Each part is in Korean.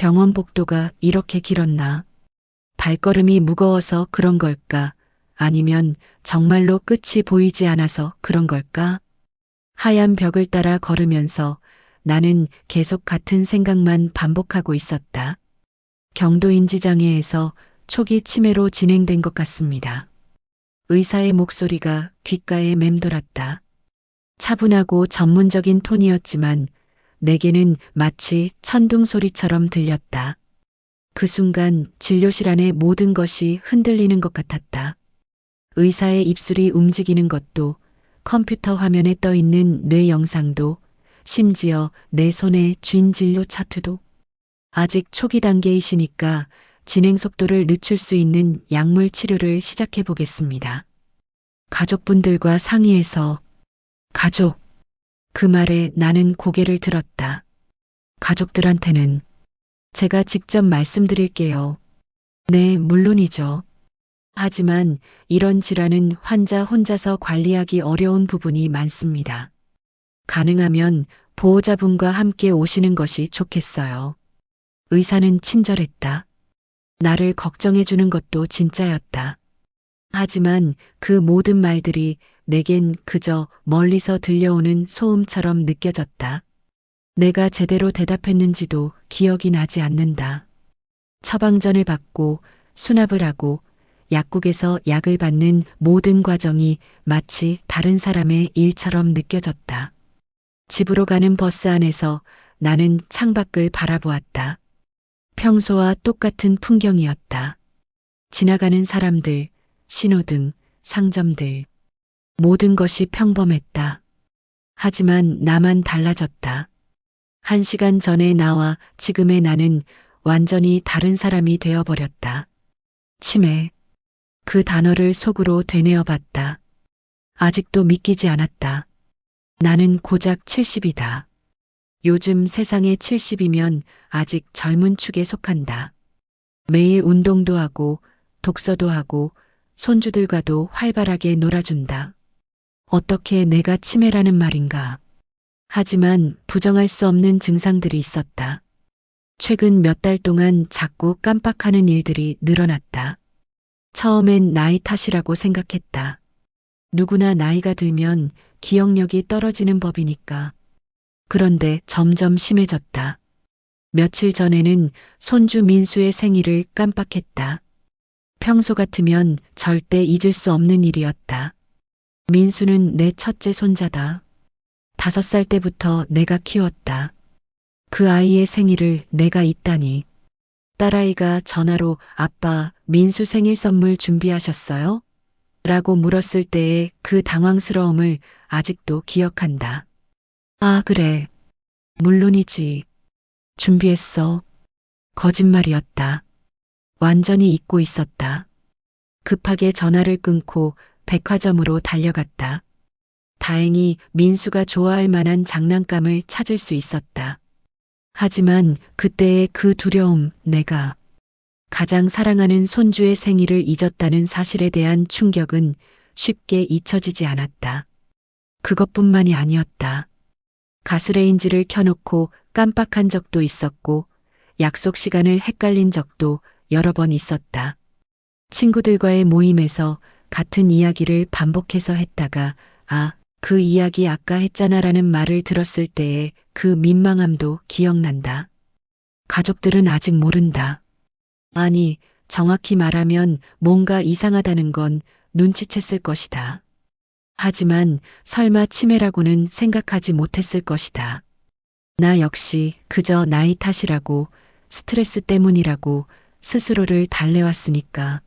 병원 복도가 이렇게 길었나? 발걸음이 무거워서 그런 걸까? 아니면 정말로 끝이 보이지 않아서 그런 걸까? 하얀 벽을 따라 걸으면서 나는 계속 같은 생각만 반복하고 있었다. 경도인지장애에서 초기 치매로 진행된 것 같습니다. 의사의 목소리가 귓가에 맴돌았다. 차분하고 전문적인 톤이었지만 내게는 마치 천둥 소리처럼 들렸다. 그 순간 진료실 안의 모든 것이 흔들리는 것 같았다. 의사의 입술이 움직이는 것도, 컴퓨터 화면에 떠 있는 뇌 영상도, 심지어 내 손에 쥔 진료 차트도. 아직 초기 단계이시니까 진행 속도를 늦출 수 있는 약물 치료를 시작해 보겠습니다. 가족분들과 상의해서. 가족. 그 말에 나는 고개를 들었다. 가족들한테는 제가 직접 말씀드릴게요. 네, 물론이죠. 하지만 이런 질환은 환자 혼자서 관리하기 어려운 부분이 많습니다. 가능하면 보호자분과 함께 오시는 것이 좋겠어요. 의사는 친절했다. 나를 걱정해 주는 것도 진짜였다. 하지만 그 모든 말들이 내겐 그저 멀리서 들려오는 소음처럼 느껴졌다. 내가 제대로 대답했는지도 기억이 나지 않는다. 처방전을 받고 수납을 하고 약국에서 약을 받는 모든 과정이 마치 다른 사람의 일처럼 느껴졌다. 집으로 가는 버스 안에서 나는 창밖을 바라보았다. 평소와 똑같은 풍경이었다. 지나가는 사람들, 신호등, 상점들. 모든 것이 평범했다. 하지만 나만 달라졌다. 1시간 전에 나와 지금의 나는 완전히 다른 사람이 되어버렸다. 치매. 그 단어를 속으로 되뇌어 봤다. 아직도 믿기지 않았다. 나는 고작 70이다. 요즘 세상에 70이면 아직 젊은 축에 속한다. 매일 운동도 하고 독서도 하고 손주들과도 활발하게 놀아준다. 어떻게 내가 치매라는 말인가? 하지만 부정할 수 없는 증상들이 있었다. 최근 몇 달 동안 자꾸 깜빡하는 일들이 늘어났다. 처음엔 나이 탓이라고 생각했다. 누구나 나이가 들면 기억력이 떨어지는 법이니까. 그런데 점점 심해졌다. 며칠 전에는 손주 민수의 생일을 깜빡했다. 평소 같으면 절대 잊을 수 없는 일이었다. 민수는 내 첫째 손자다. 5살 때부터 내가 키웠다. 그 아이의 생일을 내가 잊다니. 딸아이가 전화로 아빠, 민수 생일 선물 준비하셨어요? 라고 물었을 때의 그 당황스러움을 아직도 기억한다. 아, 그래. 물론이지. 준비했어. 거짓말이었다. 완전히 잊고 있었다. 급하게 전화를 끊고 백화점으로 달려갔다. 다행히 민수가 좋아할 만한 장난감을 찾을 수 있었다. 하지만 그때의 그 두려움, 내가 가장 사랑하는 손주의 생일을 잊었다는 사실에 대한 충격은 쉽게 잊혀지지 않았다. 그것뿐만이 아니었다. 가스레인지를 켜놓고 깜빡한 적도 있었고 약속 시간을 헷갈린 적도 여러 번 있었다. 친구들과의 모임에서 같은 이야기를 반복해서 했다가 그 이야기 아까 했잖아라는 말을 들었을 때의 그 민망함도 기억난다. 가족들은 아직 모른다. 아니, 정확히 말하면 뭔가 이상하다는 건 눈치챘을 것이다. 하지만 설마 치매라고는 생각하지 못했을 것이다. 나 역시 그저 나이 탓이라고, 스트레스 때문이라고 스스로를 달래왔으니까.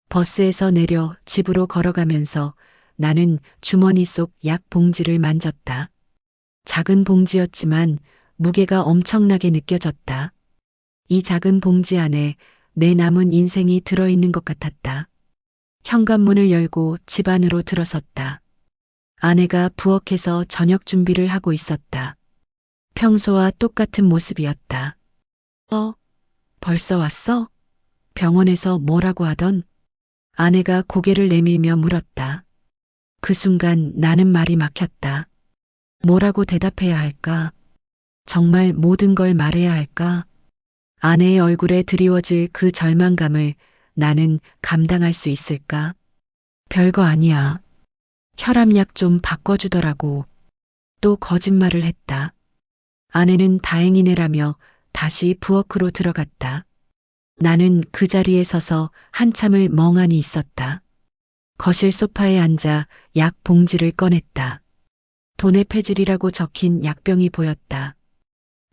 버스에서 내려 집으로 걸어가면서 나는 주머니 속 약 봉지를 만졌다. 작은 봉지였지만 무게가 엄청나게 느껴졌다. 이 작은 봉지 안에 내 남은 인생이 들어있는 것 같았다. 현관문을 열고 집 안으로 들어섰다. 아내가 부엌에서 저녁 준비를 하고 있었다. 평소와 똑같은 모습이었다. 벌써 왔어? 병원에서 뭐라고 하던? 아내가 고개를 내밀며 물었다. 그 순간 나는 말이 막혔다. 뭐라고 대답해야 할까? 정말 모든 걸 말해야 할까? 아내의 얼굴에 드리워질 그 절망감을 나는 감당할 수 있을까? 별거 아니야. 혈압약 좀 바꿔주더라고. 또 거짓말을 했다. 아내는 다행이네라며 다시 부엌으로 들어갔다. 나는 그 자리에 서서 한참을 멍하니 있었다. 거실 소파에 앉아 약 봉지를 꺼냈다. 돈의 폐질이라고 적힌 약병이 보였다.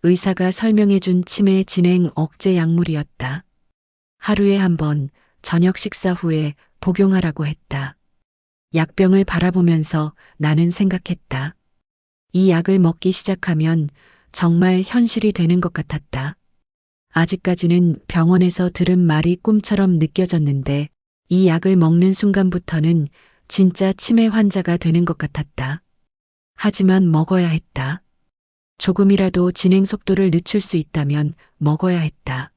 의사가 설명해준 치매 진행 억제 약물이었다. 하루에 한 번 저녁 식사 후에 복용하라고 했다. 약병을 바라보면서 나는 생각했다. 이 약을 먹기 시작하면 정말 현실이 되는 것 같았다. 아직까지는 병원에서 들은 말이 꿈처럼 느껴졌는데 이 약을 먹는 순간부터는 진짜 치매 환자가 되는 것 같았다. 하지만 먹어야 했다. 조금이라도 진행 속도를 늦출 수 있다면 먹어야 했다.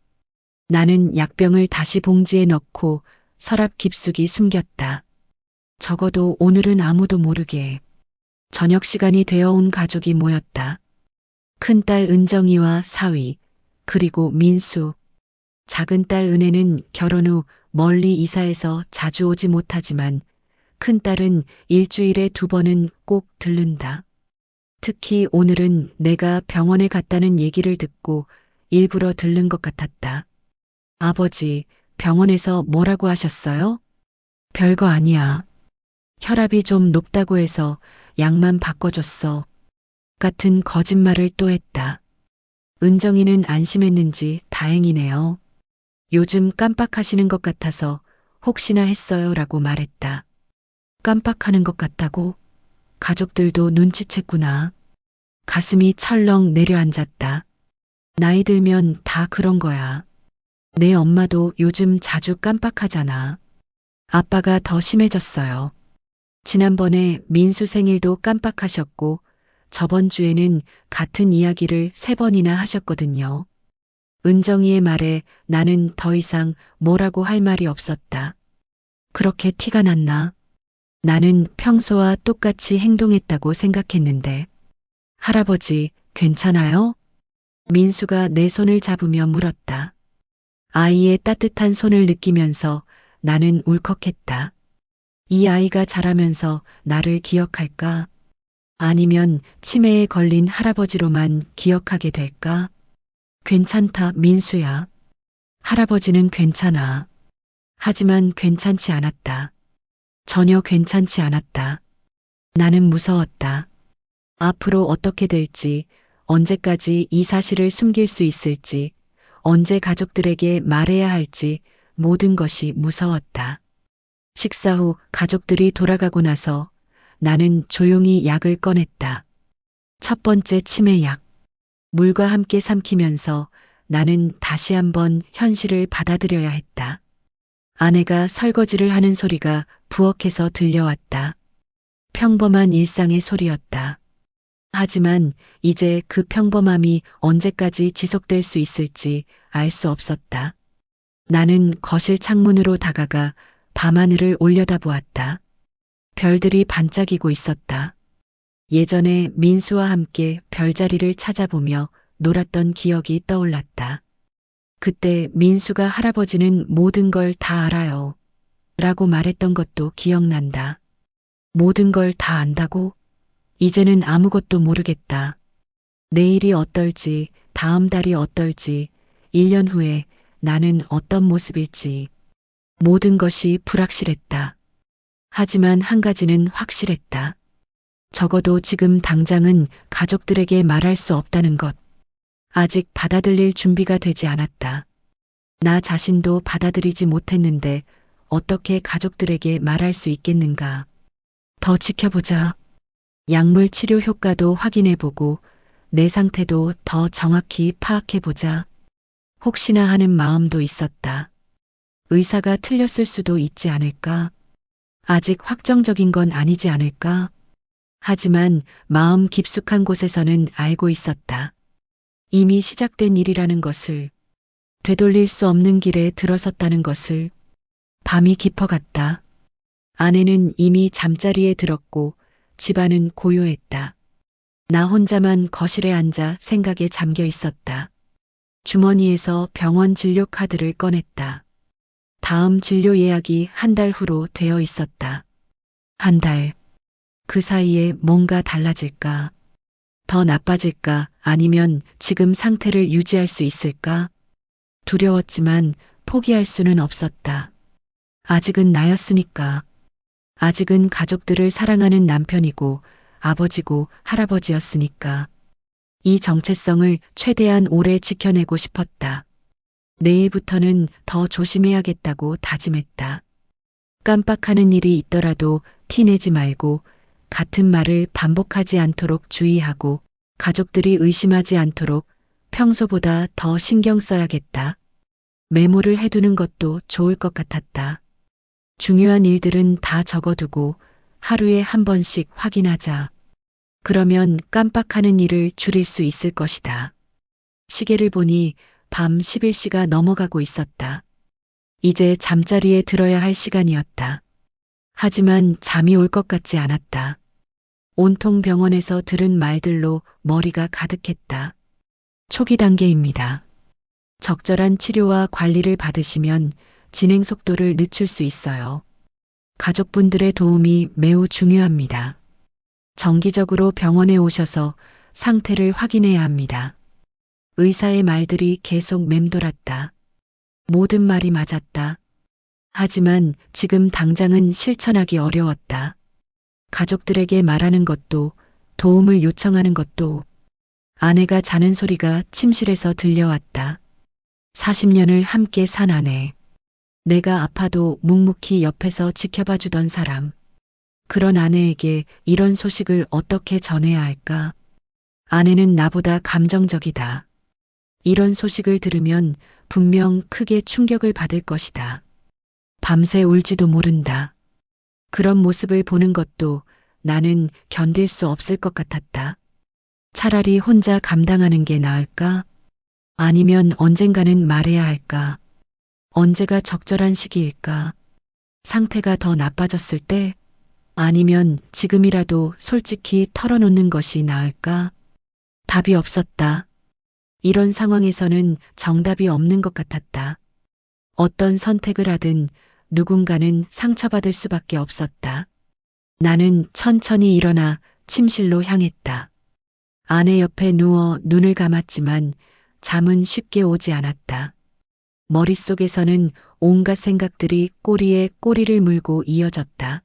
나는 약병을 다시 봉지에 넣고 서랍 깊숙이 숨겼다. 적어도 오늘은 아무도 모르게. 저녁 시간이 되어 온 가족이 모였다. 큰딸 은정이와 사위, 그리고 민수. 작은딸 은혜는 결혼 후 멀리 이사해서 자주 오지 못하지만 큰딸은 일주일에 2번은 꼭 들른다. 특히 오늘은 내가 병원에 갔다는 얘기를 듣고 일부러 들른 것 같았다. 아버지, 병원에서 뭐라고 하셨어요? 별거 아니야. 혈압이 좀 높다고 해서 약만 바꿔줬어. 같은 거짓말을 또 했다. 은정이는 안심했는지 다행이네요. 요즘 깜빡하시는 것 같아서 혹시나 했어요 라고 말했다. 깜빡하는 것 같다고? 가족들도 눈치챘구나. 가슴이 철렁 내려앉았다. 나이 들면 다 그런 거야. 내 엄마도 요즘 자주 깜빡하잖아. 아빠가 더 심해졌어요. 지난번에 민수 생일도 깜빡하셨고 저번 주에는 같은 이야기를 3번이나 하셨거든요. 은정이의 말에 나는 더 이상 뭐라고 할 말이 없었다. 그렇게 티가 났나? 나는 평소와 똑같이 행동했다고 생각했는데. 할아버지, 괜찮아요? 민수가 내 손을 잡으며 물었다. 아이의 따뜻한 손을 느끼면서 나는 울컥했다. 이 아이가 자라면서 나를 기억할까? 아니면 치매에 걸린 할아버지로만 기억하게 될까? 괜찮다, 민수야. 할아버지는 괜찮아. 하지만 괜찮지 않았다. 전혀 괜찮지 않았다. 나는 무서웠다. 앞으로 어떻게 될지, 언제까지 이 사실을 숨길 수 있을지, 언제 가족들에게 말해야 할지 모든 것이 무서웠다. 식사 후 가족들이 돌아가고 나서 나는 조용히 약을 꺼냈다. 첫 번째 치매약. 물과 함께 삼키면서 나는 다시 한번 현실을 받아들여야 했다. 아내가 설거지를 하는 소리가 부엌에서 들려왔다. 평범한 일상의 소리였다. 하지만 이제 그 평범함이 언제까지 지속될 수 있을지 알 수 없었다. 나는 거실 창문으로 다가가 밤하늘을 올려다보았다. 별들이 반짝이고 있었다. 예전에 민수와 함께 별자리를 찾아보며 놀았던 기억이 떠올랐다. 그때 민수가 할아버지는 모든 걸 다 알아요. 라고 말했던 것도 기억난다. 모든 걸 다 안다고? 이제는 아무것도 모르겠다. 내일이 어떨지, 다음 달이 어떨지, 1년 후에 나는 어떤 모습일지. 모든 것이 불확실했다. 하지만 한 가지는 확실했다. 적어도 지금 당장은 가족들에게 말할 수 없다는 것. 아직 받아들일 준비가 되지 않았다. 나 자신도 받아들이지 못했는데 어떻게 가족들에게 말할 수 있겠는가. 더 지켜보자. 약물 치료 효과도 확인해보고 내 상태도 더 정확히 파악해보자. 혹시나 하는 마음도 있었다. 의사가 틀렸을 수도 있지 않을까? 아직 확정적인 건 아니지 않을까? 하지만 마음 깊숙한 곳에서는 알고 있었다. 이미 시작된 일이라는 것을, 되돌릴 수 없는 길에 들어섰다는 것을. 밤이 깊어갔다. 아내는 이미 잠자리에 들었고 집안은 고요했다. 나 혼자만 거실에 앉아 생각에 잠겨 있었다. 주머니에서 병원 진료 카드를 꺼냈다. 다음 진료 예약이 한 달 후로 되어 있었다. 한 달. 그 사이에 뭔가 달라질까? 더 나빠질까? 아니면 지금 상태를 유지할 수 있을까? 두려웠지만 포기할 수는 없었다. 아직은 나였으니까. 아직은 가족들을 사랑하는 남편이고 아버지고 할아버지였으니까. 이 정체성을 최대한 오래 지켜내고 싶었다. 내일부터는 더 조심해야겠다고 다짐했다. 깜빡하는 일이 있더라도 티내지 말고 같은 말을 반복하지 않도록 주의하고 가족들이 의심하지 않도록 평소보다 더 신경 써야겠다. 메모를 해두는 것도 좋을 것 같았다. 중요한 일들은 다 적어두고 하루에 한 번씩 확인하자. 그러면 깜빡하는 일을 줄일 수 있을 것이다. 시계를 보니 밤 11시가 넘어가고 있었다. 이제 잠자리에 들어야 할 시간이었다. 하지만 잠이 올 것 같지 않았다. 온통 병원에서 들은 말들로 머리가 가득했다. 초기 단계입니다. 적절한 치료와 관리를 받으시면 진행 속도를 늦출 수 있어요. 가족분들의 도움이 매우 중요합니다. 정기적으로 병원에 오셔서 상태를 확인해야 합니다. 의사의 말들이 계속 맴돌았다. 모든 말이 맞았다. 하지만 지금 당장은 실천하기 어려웠다. 가족들에게 말하는 것도 도움을 요청하는 것도 아내가 자는 소리가 침실에서 들려왔다. 40년을 함께 산 아내. 내가 아파도 묵묵히 옆에서 지켜봐 주던 사람. 그런 아내에게 이런 소식을 어떻게 전해야 할까? 아내는 나보다 감정적이다. 이런 소식을 들으면 분명 크게 충격을 받을 것이다. 밤새 울지도 모른다. 그런 모습을 보는 것도 나는 견딜 수 없을 것 같았다. 차라리 혼자 감당하는 게 나을까? 아니면 언젠가는 말해야 할까? 언제가 적절한 시기일까? 상태가 더 나빠졌을 때? 아니면 지금이라도 솔직히 털어놓는 것이 나을까? 답이 없었다. 이런 상황에서는 정답이 없는 것 같았다. 어떤 선택을 하든 누군가는 상처받을 수밖에 없었다. 나는 천천히 일어나 침실로 향했다. 아내 옆에 누워 눈을 감았지만 잠은 쉽게 오지 않았다. 머릿속에서는 온갖 생각들이 꼬리에 꼬리를 물고 이어졌다.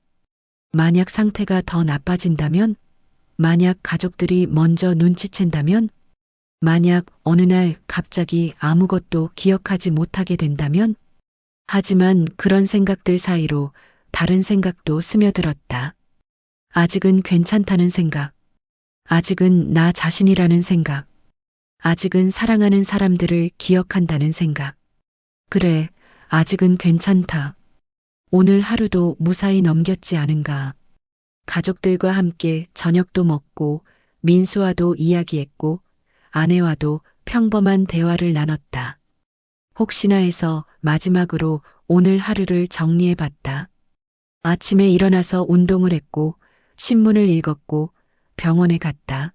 만약 상태가 더 나빠진다면? 만약 가족들이 먼저 눈치챈다면? 만약 어느 날 갑자기 아무것도 기억하지 못하게 된다면? 하지만 그런 생각들 사이로 다른 생각도 스며들었다. 아직은 괜찮다는 생각. 아직은 나 자신이라는 생각. 아직은 사랑하는 사람들을 기억한다는 생각. 그래, 아직은 괜찮다. 오늘 하루도 무사히 넘겼지 않은가. 가족들과 함께 저녁도 먹고 민수와도 이야기했고 아내와도 평범한 대화를 나눴다. 혹시나 해서 마지막으로 오늘 하루를 정리해 봤다. 아침에 일어나서 운동을 했고 신문을 읽었고 병원에 갔다.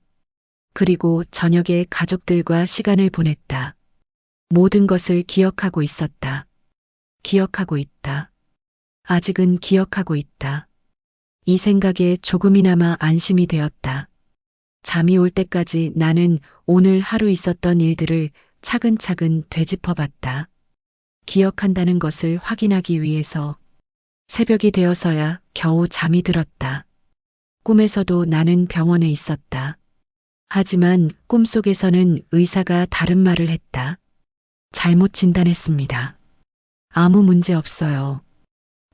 그리고 저녁에 가족들과 시간을 보냈다. 모든 것을 기억하고 있었다. 기억하고 있다. 아직은 기억하고 있다. 이 생각에 조금이나마 안심이 되었다. 잠이 올 때까지 나는 오늘 하루 있었던 일들을 차근차근 되짚어 봤다. 기억한다는 것을 확인하기 위해서 새벽이 되어서야 겨우 잠이 들었다. 꿈에서도 나는 병원에 있었다. 하지만 꿈속에서는 의사가 다른 말을 했다. 잘못 진단했습니다. 아무 문제 없어요.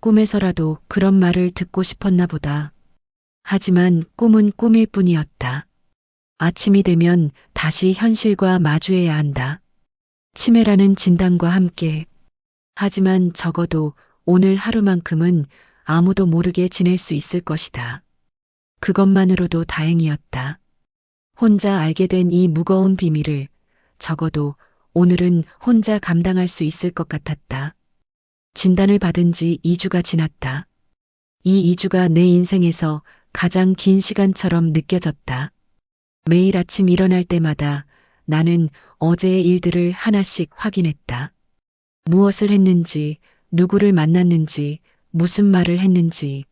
꿈에서라도 그런 말을 듣고 싶었나 보다. 하지만 꿈은 꿈일 뿐이었다. 아침이 되면 다시 현실과 마주해야 한다. 치매라는 진단과 함께. 하지만 적어도 오늘 하루만큼은 아무도 모르게 지낼 수 있을 것이다. 그것만으로도 다행이었다. 혼자 알게 된 이 무거운 비밀을 적어도 오늘은 혼자 감당할 수 있을 것 같았다. 진단을 받은 지 2주가 지났다. 이 2주가 내 인생에서 가장 긴 시간처럼 느껴졌다. 매일 아침 일어날 때마다 나는 어제의 일들을 하나씩 확인했다. 무엇을 했는지, 누구를 만났는지, 무슨 말을 했는지.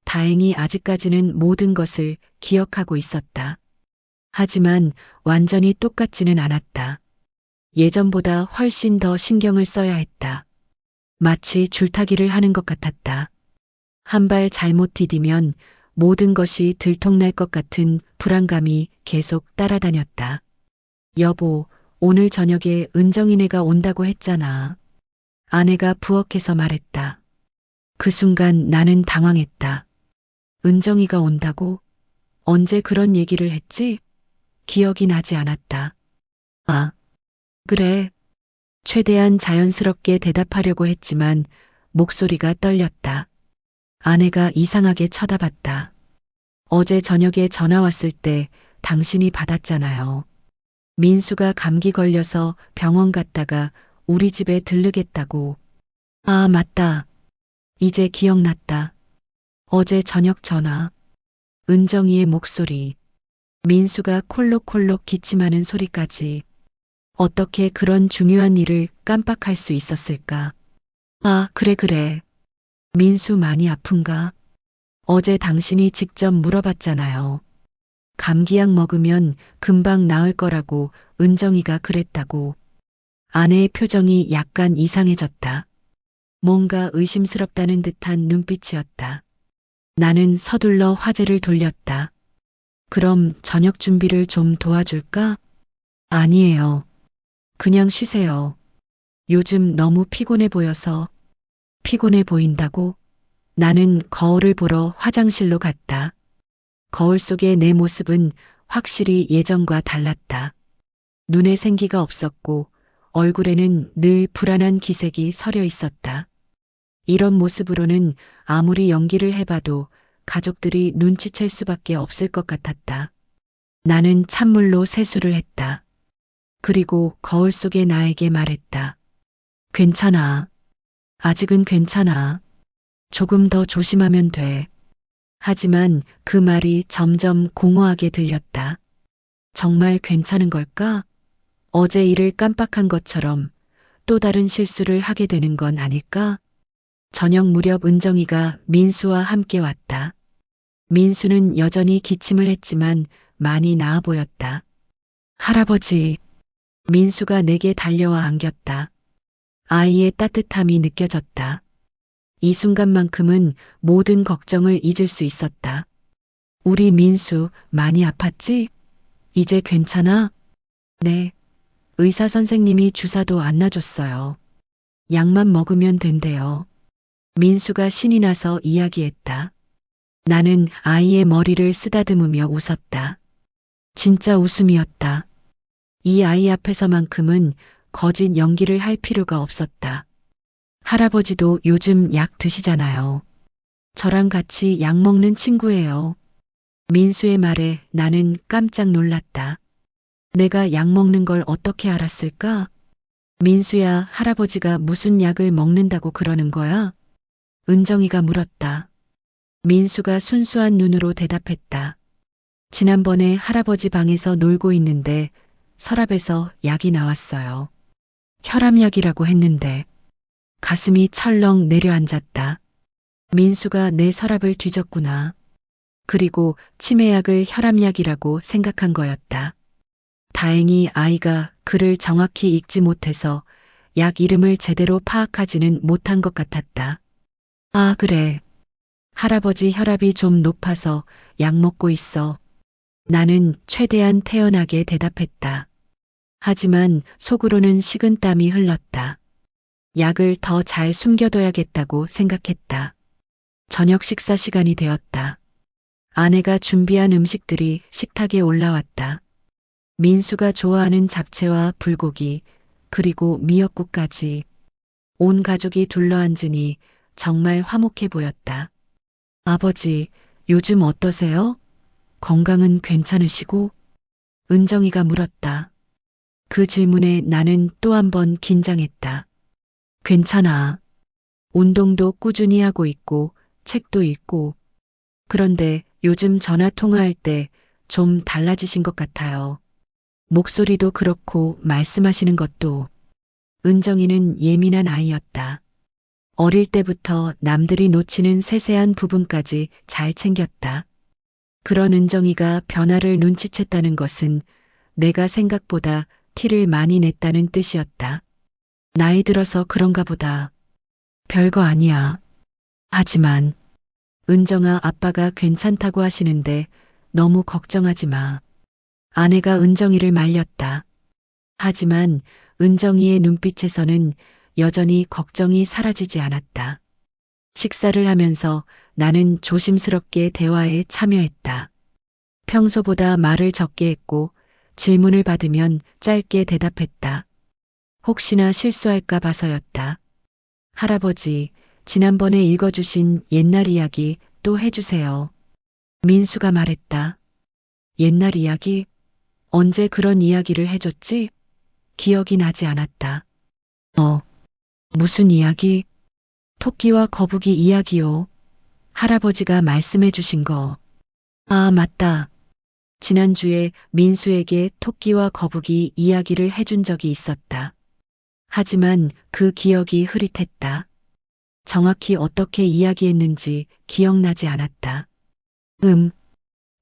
다행히 아직까지는 모든 것을 기억하고 있었다. 하지만 완전히 똑같지는 않았다. 예전보다 훨씬 더 신경을 써야 했다. 마치 줄타기를 하는 것 같았다. 한 발 잘못 디디면 모든 것이 들통날 것 같은 불안감이 계속 따라다녔다. 여보, 오늘 저녁에 은정이네가 온다고 했잖아. 아내가 부엌에서 말했다. 그 순간 나는 당황했다. 은정이가 온다고? 언제 그런 얘기를 했지? 기억이 나지 않았다. 아, 그래. 최대한 자연스럽게 대답하려고 했지만 목소리가 떨렸다. 아내가 이상하게 쳐다봤다. 어제 저녁에 전화 왔을 때 당신이 받았잖아요. 민수가 감기 걸려서 병원 갔다가 우리 집에 들르겠다고. 아, 맞다. 이제 기억났다. 어제 저녁 전화. 은정이의 목소리. 민수가 콜록콜록 기침하는 소리까지. 어떻게 그런 중요한 일을 깜빡할 수 있었을까? 아, 그래. 민수 많이 아픈가? 어제 당신이 직접 물어봤잖아요. 감기약 먹으면 금방 나을 거라고 은정이가 그랬다고. 아내의 표정이 약간 이상해졌다. 뭔가 의심스럽다는 듯한 눈빛이었다. 나는 서둘러 화제를 돌렸다. 그럼 저녁 준비를 좀 도와줄까? 아니에요. 그냥 쉬세요. 요즘 너무 피곤해 보여서. 피곤해 보인다고? 나는 거울을 보러 화장실로 갔다. 거울 속의 내 모습은 확실히 예전과 달랐다. 눈에 생기가 없었고 얼굴에는 늘 불안한 기색이 서려 있었다. 이런 모습으로는 아무리 연기를 해봐도 가족들이 눈치챌 수밖에 없을 것 같았다. 나는 찬물로 세수를 했다. 그리고 거울 속의 나에게 말했다. 괜찮아. 아직은 괜찮아. 조금 더 조심하면 돼. 하지만 그 말이 점점 공허하게 들렸다. 정말 괜찮은 걸까? 어제 일을 깜빡한 것처럼 또 다른 실수를 하게 되는 건 아닐까? 저녁 무렵 은정이가 민수와 함께 왔다. 민수는 여전히 기침을 했지만 많이 나아 보였다. 할아버지, 민수가 내게 달려와 안겼다. 아이의 따뜻함이 느껴졌다. 이 순간만큼은 모든 걱정을 잊을 수 있었다. 우리 민수 많이 아팠지? 이제 괜찮아? 네. 의사 선생님이 주사도 안 놔줬어요. 약만 먹으면 된대요. 민수가 신이 나서 이야기했다. 나는 아이의 머리를 쓰다듬으며 웃었다. 진짜 웃음이었다. 이 아이 앞에서만큼은 거짓 연기를 할 필요가 없었다. 할아버지도 요즘 약 드시잖아요. 저랑 같이 약 먹는 친구예요. 민수의 말에 나는 깜짝 놀랐다. 내가 약 먹는 걸 어떻게 알았을까? 민수야, 할아버지가 무슨 약을 먹는다고 그러는 거야? 은정이가 물었다. 민수가 순수한 눈으로 대답했다. 지난번에 할아버지 방에서 놀고 있는데 서랍에서 약이 나왔어요. 혈압약이라고 했는데 가슴이 철렁 내려앉았다. 민수가 내 서랍을 뒤졌구나. 그리고 치매약을 혈압약이라고 생각한 거였다. 다행히 아이가 글을 정확히 읽지 못해서 약 이름을 제대로 파악하지는 못한 것 같았다. 아, 그래. 할아버지 혈압이 좀 높아서 약 먹고 있어. 나는 최대한 태연하게 대답했다. 하지만 속으로는 식은땀이 흘렀다. 약을 더 잘 숨겨둬야겠다고 생각했다. 저녁 식사 시간이 되었다. 아내가 준비한 음식들이 식탁에 올라왔다. 민수가 좋아하는 잡채와 불고기, 그리고 미역국까지. 온 가족이 둘러앉으니 정말 화목해 보였다. 아버지, 요즘 어떠세요? 건강은 괜찮으시고? 은정이가 물었다. 그 질문에 나는 또 한 번 긴장했다. 괜찮아. 운동도 꾸준히 하고 있고, 책도 읽고. 그런데 요즘 전화 통화할 때 좀 달라지신 것 같아요. 목소리도 그렇고 말씀하시는 것도. 은정이는 예민한 아이였다. 어릴 때부터 남들이 놓치는 세세한 부분까지 잘 챙겼다. 그런 은정이가 변화를 눈치챘다는 것은 내가 생각보다 티를 많이 냈다는 뜻이었다. 나이 들어서 그런가 보다. 별거 아니야. 하지만 은정아, 아빠가 괜찮다고 하시는데 너무 걱정하지 마. 아내가 은정이를 말렸다. 하지만 은정이의 눈빛에서는 여전히 걱정이 사라지지 않았다. 식사를 하면서 나는 조심스럽게 대화에 참여했다. 평소보다 말을 적게 했고 질문을 받으면 짧게 대답했다. 혹시나 실수할까 봐서였다. 할아버지, 지난번에 읽어주신 옛날 이야기 또 해주세요. 민수가 말했다. 옛날 이야기? 언제 그런 이야기를 해줬지? 기억이 나지 않았다. 무슨 이야기? 토끼와 거북이 이야기요. 할아버지가 말씀해 주신 거. 아, 맞다. 지난주에 민수에게 토끼와 거북이 이야기를 해준 적이 있었다. 하지만 그 기억이 흐릿했다. 정확히 어떻게 이야기했는지 기억나지 않았다.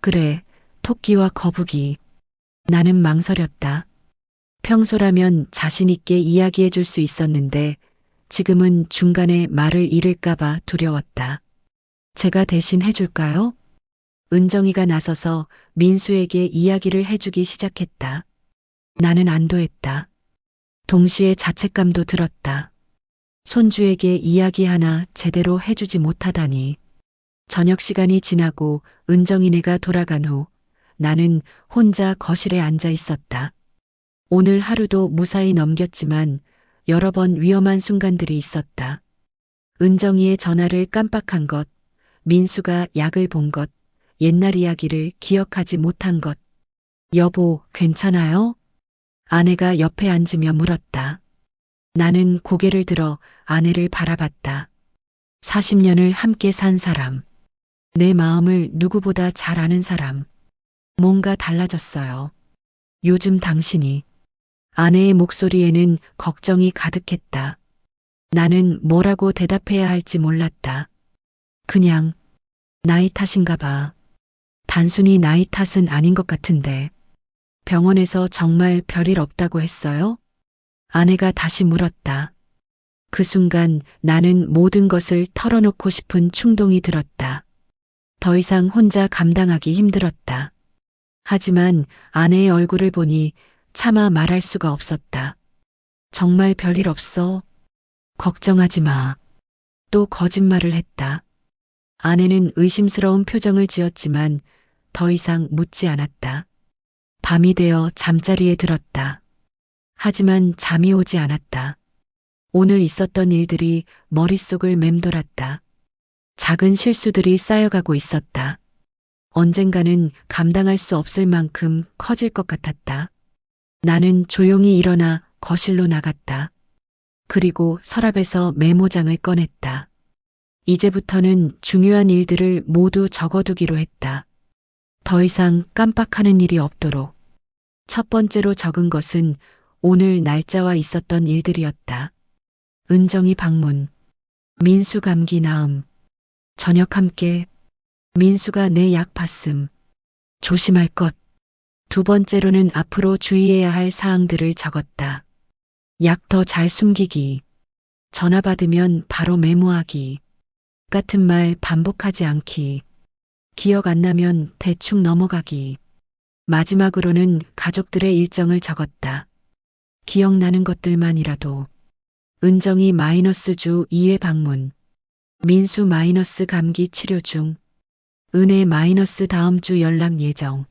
그래, 토끼와 거북이. 나는 망설였다. 평소라면 자신있게 이야기해 줄 수 있었는데 지금은 중간에 말을 잃을까봐 두려웠다. 제가 대신 해줄까요? 은정이가 나서서 민수에게 이야기를 해주기 시작했다. 나는 안도했다. 동시에 자책감도 들었다. 손주에게 이야기 하나 제대로 해주지 못하다니. 저녁 시간이 지나고 은정이네가 돌아간 후 나는 혼자 거실에 앉아 있었다. 오늘 하루도 무사히 넘겼지만 여러 번 위험한 순간들이 있었다. 은정이의 전화를 깜빡한 것, 민수가 약을 본 것, 옛날 이야기를 기억하지 못한 것. 여보, 괜찮아요? 아내가 옆에 앉으며 물었다. 나는 고개를 들어 아내를 바라봤다. 40년을 함께 산 사람. 내 마음을 누구보다 잘 아는 사람. 뭔가 달라졌어요. 요즘 당신이. 아내의 목소리에는 걱정이 가득했다. 나는 뭐라고 대답해야 할지 몰랐다. 그냥 나이 탓인가 봐. 단순히 나이 탓은 아닌 것 같은데. 병원에서 정말 별일 없다고 했어요? 아내가 다시 물었다. 그 순간 나는 모든 것을 털어놓고 싶은 충동이 들었다. 더 이상 혼자 감당하기 힘들었다. 하지만 아내의 얼굴을 보니 차마 말할 수가 없었다. 정말 별일 없어. 걱정하지 마. 또 거짓말을 했다. 아내는 의심스러운 표정을 지었지만 더 이상 묻지 않았다. 밤이 되어 잠자리에 들었다. 하지만 잠이 오지 않았다. 오늘 있었던 일들이 머릿속을 맴돌았다. 작은 실수들이 쌓여가고 있었다. 언젠가는 감당할 수 없을 만큼 커질 것 같았다. 나는 조용히 일어나 거실로 나갔다. 그리고 서랍에서 메모장을 꺼냈다. 이제부터는 중요한 일들을 모두 적어두기로 했다. 더 이상 깜빡하는 일이 없도록. 첫 번째로 적은 것은 오늘 날짜와 있었던 일들이었다. 은정이 방문, 민수 감기 나음, 저녁 함께, 민수가 내 약 봤음, 조심할 것. 두 번째로는 앞으로 주의해야 할 사항들을 적었다. 약 더 잘 숨기기, 전화 받으면 바로 메모하기, 같은 말 반복하지 않기, 기억 안 나면 대충 넘어가기. 마지막으로는 가족들의 일정을 적었다. 기억나는 것들만이라도. 은정이 마이너스 주 2회 방문, 민수 마이너스 감기 치료 중, 은혜 마이너스 다음 주 연락 예정.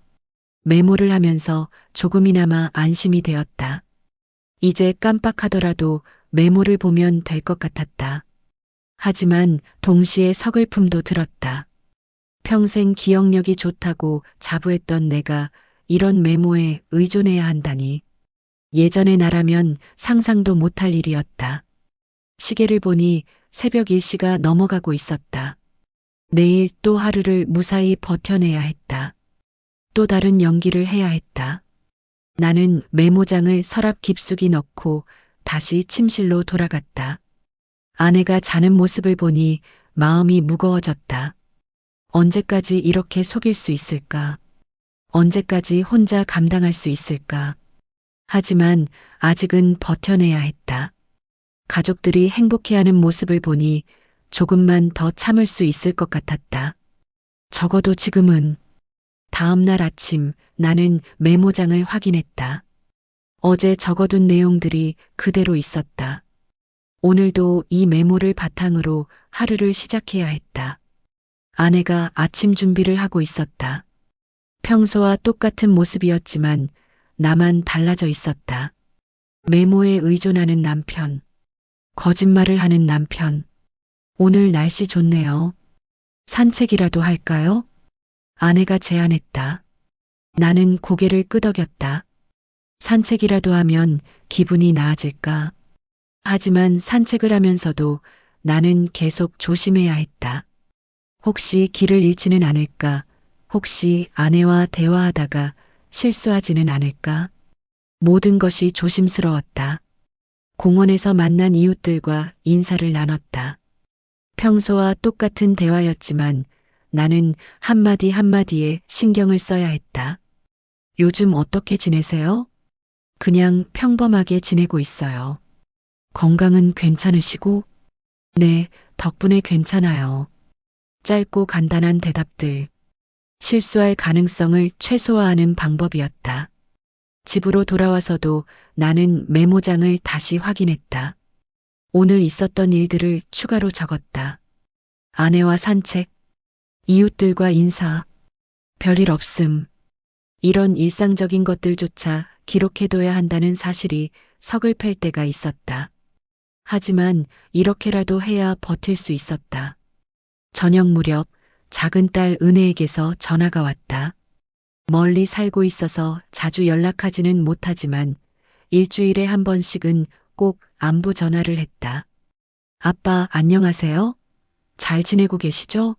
메모를 하면서 조금이나마 안심이 되었다. 이제 깜빡하더라도 메모를 보면 될 것 같았다. 하지만 동시에 서글픔도 들었다. 평생 기억력이 좋다고 자부했던 내가 이런 메모에 의존해야 한다니. 예전의 나라면 상상도 못할 일이었다. 시계를 보니 새벽 1시가 넘어가고 있었다. 내일 또 하루를 무사히 버텨내야 했다. 또 다른 연기를 해야 했다. 나는 메모장을 서랍 깊숙이 넣고 다시 침실로 돌아갔다. 아내가 자는 모습을 보니 마음이 무거워졌다. 언제까지 이렇게 속일 수 있을까? 언제까지 혼자 감당할 수 있을까? 하지만 아직은 버텨내야 했다. 가족들이 행복해하는 모습을 보니 조금만 더 참을 수 있을 것 같았다. 적어도 지금은. 다음 날 아침 나는 메모장을 확인했다. 어제 적어둔 내용들이 그대로 있었다. 오늘도 이 메모를 바탕으로 하루를 시작해야 했다. 아내가 아침 준비를 하고 있었다. 평소와 똑같은 모습이었지만 나만 달라져 있었다. 메모에 의존하는 남편. 거짓말을 하는 남편. 오늘 날씨 좋네요. 산책이라도 할까요? 아내가 제안했다. 나는 고개를 끄덕였다. 산책이라도 하면 기분이 나아질까? 하지만 산책을 하면서도 나는 계속 조심해야 했다. 혹시 길을 잃지는 않을까? 혹시 아내와 대화하다가 실수하지는 않을까? 모든 것이 조심스러웠다. 공원에서 만난 이웃들과 인사를 나눴다. 평소와 똑같은 대화였지만 나는 한마디 한마디에 신경을 써야 했다. 요즘 어떻게 지내세요? 그냥 평범하게 지내고 있어요. 건강은 괜찮으시고? 네, 덕분에 괜찮아요. 짧고 간단한 대답들. 실수할 가능성을 최소화하는 방법이었다. 집으로 돌아와서도 나는 메모장을 다시 확인했다. 오늘 있었던 일들을 추가로 적었다. 아내와 산책, 이웃들과 인사, 별일 없음. 이런 일상적인 것들조차 기록해둬야 한다는 사실이 서글플 때가 있었다. 하지만 이렇게라도 해야 버틸 수 있었다. 저녁 무렵 작은 딸 은혜에게서 전화가 왔다. 멀리 살고 있어서 자주 연락하지는 못하지만 일주일에 한 번씩은 꼭 안부 전화를 했다. 아빠, 안녕하세요? 잘 지내고 계시죠?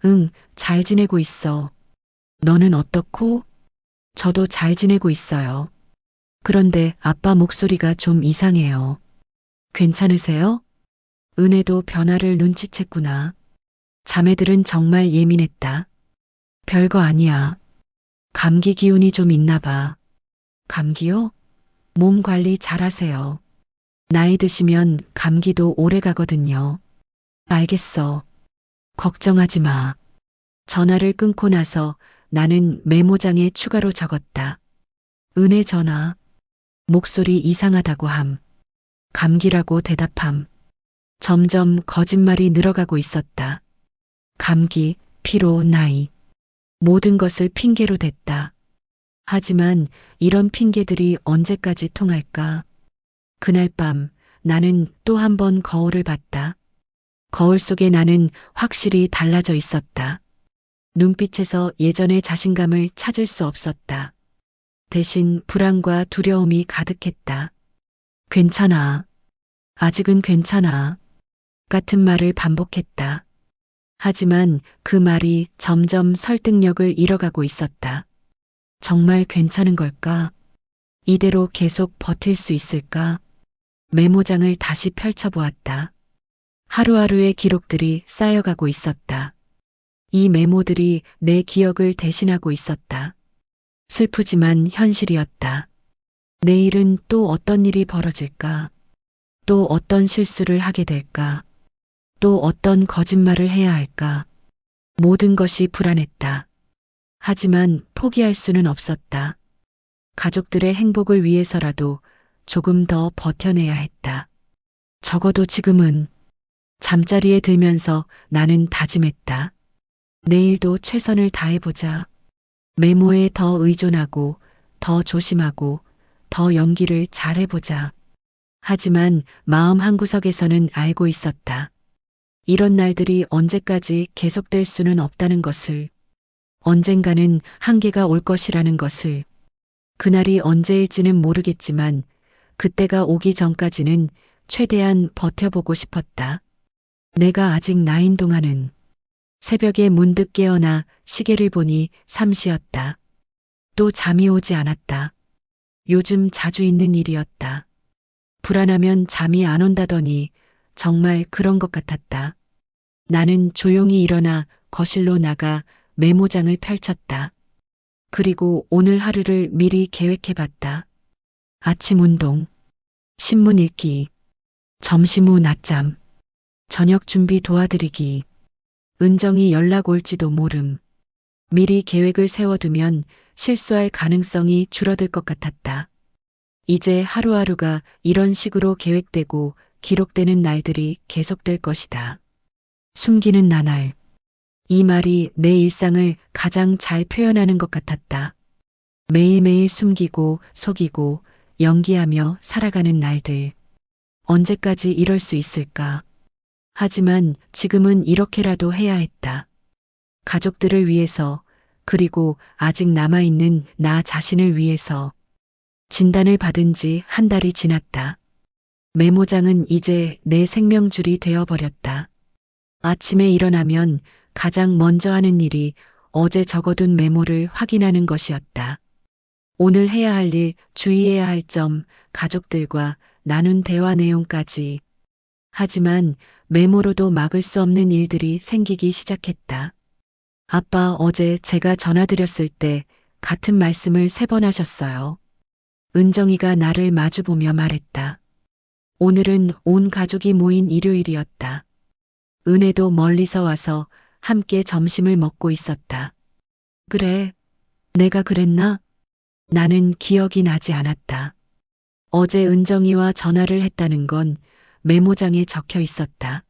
응, 잘 지내고 있어. 너는 어떻고? 저도 잘 지내고 있어요. 그런데 아빠 목소리가 좀 이상해요. 괜찮으세요? 은혜도 변화를 눈치챘구나. 자매들은 정말 예민했다. 별거 아니야. 감기 기운이 좀 있나 봐. 감기요? 몸 관리 잘하세요. 나이 드시면 감기도 오래 가거든요. 알겠어. 걱정하지 마. 전화를 끊고 나서 나는 메모장에 추가로 적었다. 은혜 전화. 목소리 이상하다고 함. 감기라고 대답함. 점점 거짓말이 늘어가고 있었다. 감기, 피로, 나이. 모든 것을 핑계로 댔다. 하지만 이런 핑계들이 언제까지 통할까? 그날 밤 나는 또 한 번 거울을 봤다. 거울 속에 나는 확실히 달라져 있었다. 눈빛에서 예전의 자신감을 찾을 수 없었다. 대신 불안과 두려움이 가득했다. 괜찮아. 아직은 괜찮아. 같은 말을 반복했다. 하지만 그 말이 점점 설득력을 잃어가고 있었다. 정말 괜찮은 걸까? 이대로 계속 버틸 수 있을까? 메모장을 다시 펼쳐보았다. 하루하루의 기록들이 쌓여가고 있었다. 이 메모들이 내 기억을 대신하고 있었다. 슬프지만 현실이었다. 내일은 또 어떤 일이 벌어질까? 또 어떤 실수를 하게 될까? 또 어떤 거짓말을 해야 할까? 모든 것이 불안했다. 하지만 포기할 수는 없었다. 가족들의 행복을 위해서라도 조금 더 버텨내야 했다. 적어도 지금은. 잠자리에 들면서 나는 다짐했다. 내일도 최선을 다해보자. 메모에 더 의존하고, 더 조심하고, 더 연기를 잘해보자. 하지만 마음 한구석에서는 알고 있었다. 이런 날들이 언제까지 계속될 수는 없다는 것을, 언젠가는 한계가 올 것이라는 것을, 그날이 언제일지는 모르겠지만 그때가 오기 전까지는 최대한 버텨보고 싶었다. 내가 아직 나인 동안은. 새벽에 문득 깨어나 시계를 보니 3시였다. 또 잠이 오지 않았다. 요즘 자주 있는 일이었다. 불안하면 잠이 안 온다더니 정말 그런 것 같았다. 나는 조용히 일어나 거실로 나가 메모장을 펼쳤다. 그리고 오늘 하루를 미리 계획해 봤다. 아침 운동, 신문 읽기, 점심 후 낮잠, 저녁 준비 도와드리기, 은정이 연락 올지도 모름. 미리 계획을 세워두면 실수할 가능성이 줄어들 것 같았다. 이제 하루하루가 이런 식으로 계획되고 기록되는 날들이 계속될 것이다. 숨기는 나날. 이 말이 내 일상을 가장 잘 표현하는 것 같았다. 매일매일 숨기고 속이고 연기하며 살아가는 날들. 언제까지 이럴 수 있을까? 하지만 지금은 이렇게라도 해야 했다. 가족들을 위해서, 그리고 아직 남아있는 나 자신을 위해서. 진단을 받은 지 한 달이 지났다. 메모장은 이제 내 생명줄이 되어버렸다. 아침에 일어나면 가장 먼저 하는 일이 어제 적어둔 메모를 확인하는 것이었다. 오늘 해야 할 일, 주의해야 할 점, 가족들과 나눈 대화 내용까지. 하지만 메모로도 막을 수 없는 일들이 생기기 시작했다. 아빠 어제 제가 전화드렸을 때 같은 말씀을 3번 하셨어요. 은정이가 나를 마주보며 말했다. 오늘은 온 가족이 모인 일요일이었다. 은혜도 멀리서 와서 함께 점심을 먹고 있었다. 그래, 내가 그랬나? 나는 기억이 나지 않았다. 어제 은정이와 전화를 했다는 건 메모장에 적혀 있었다.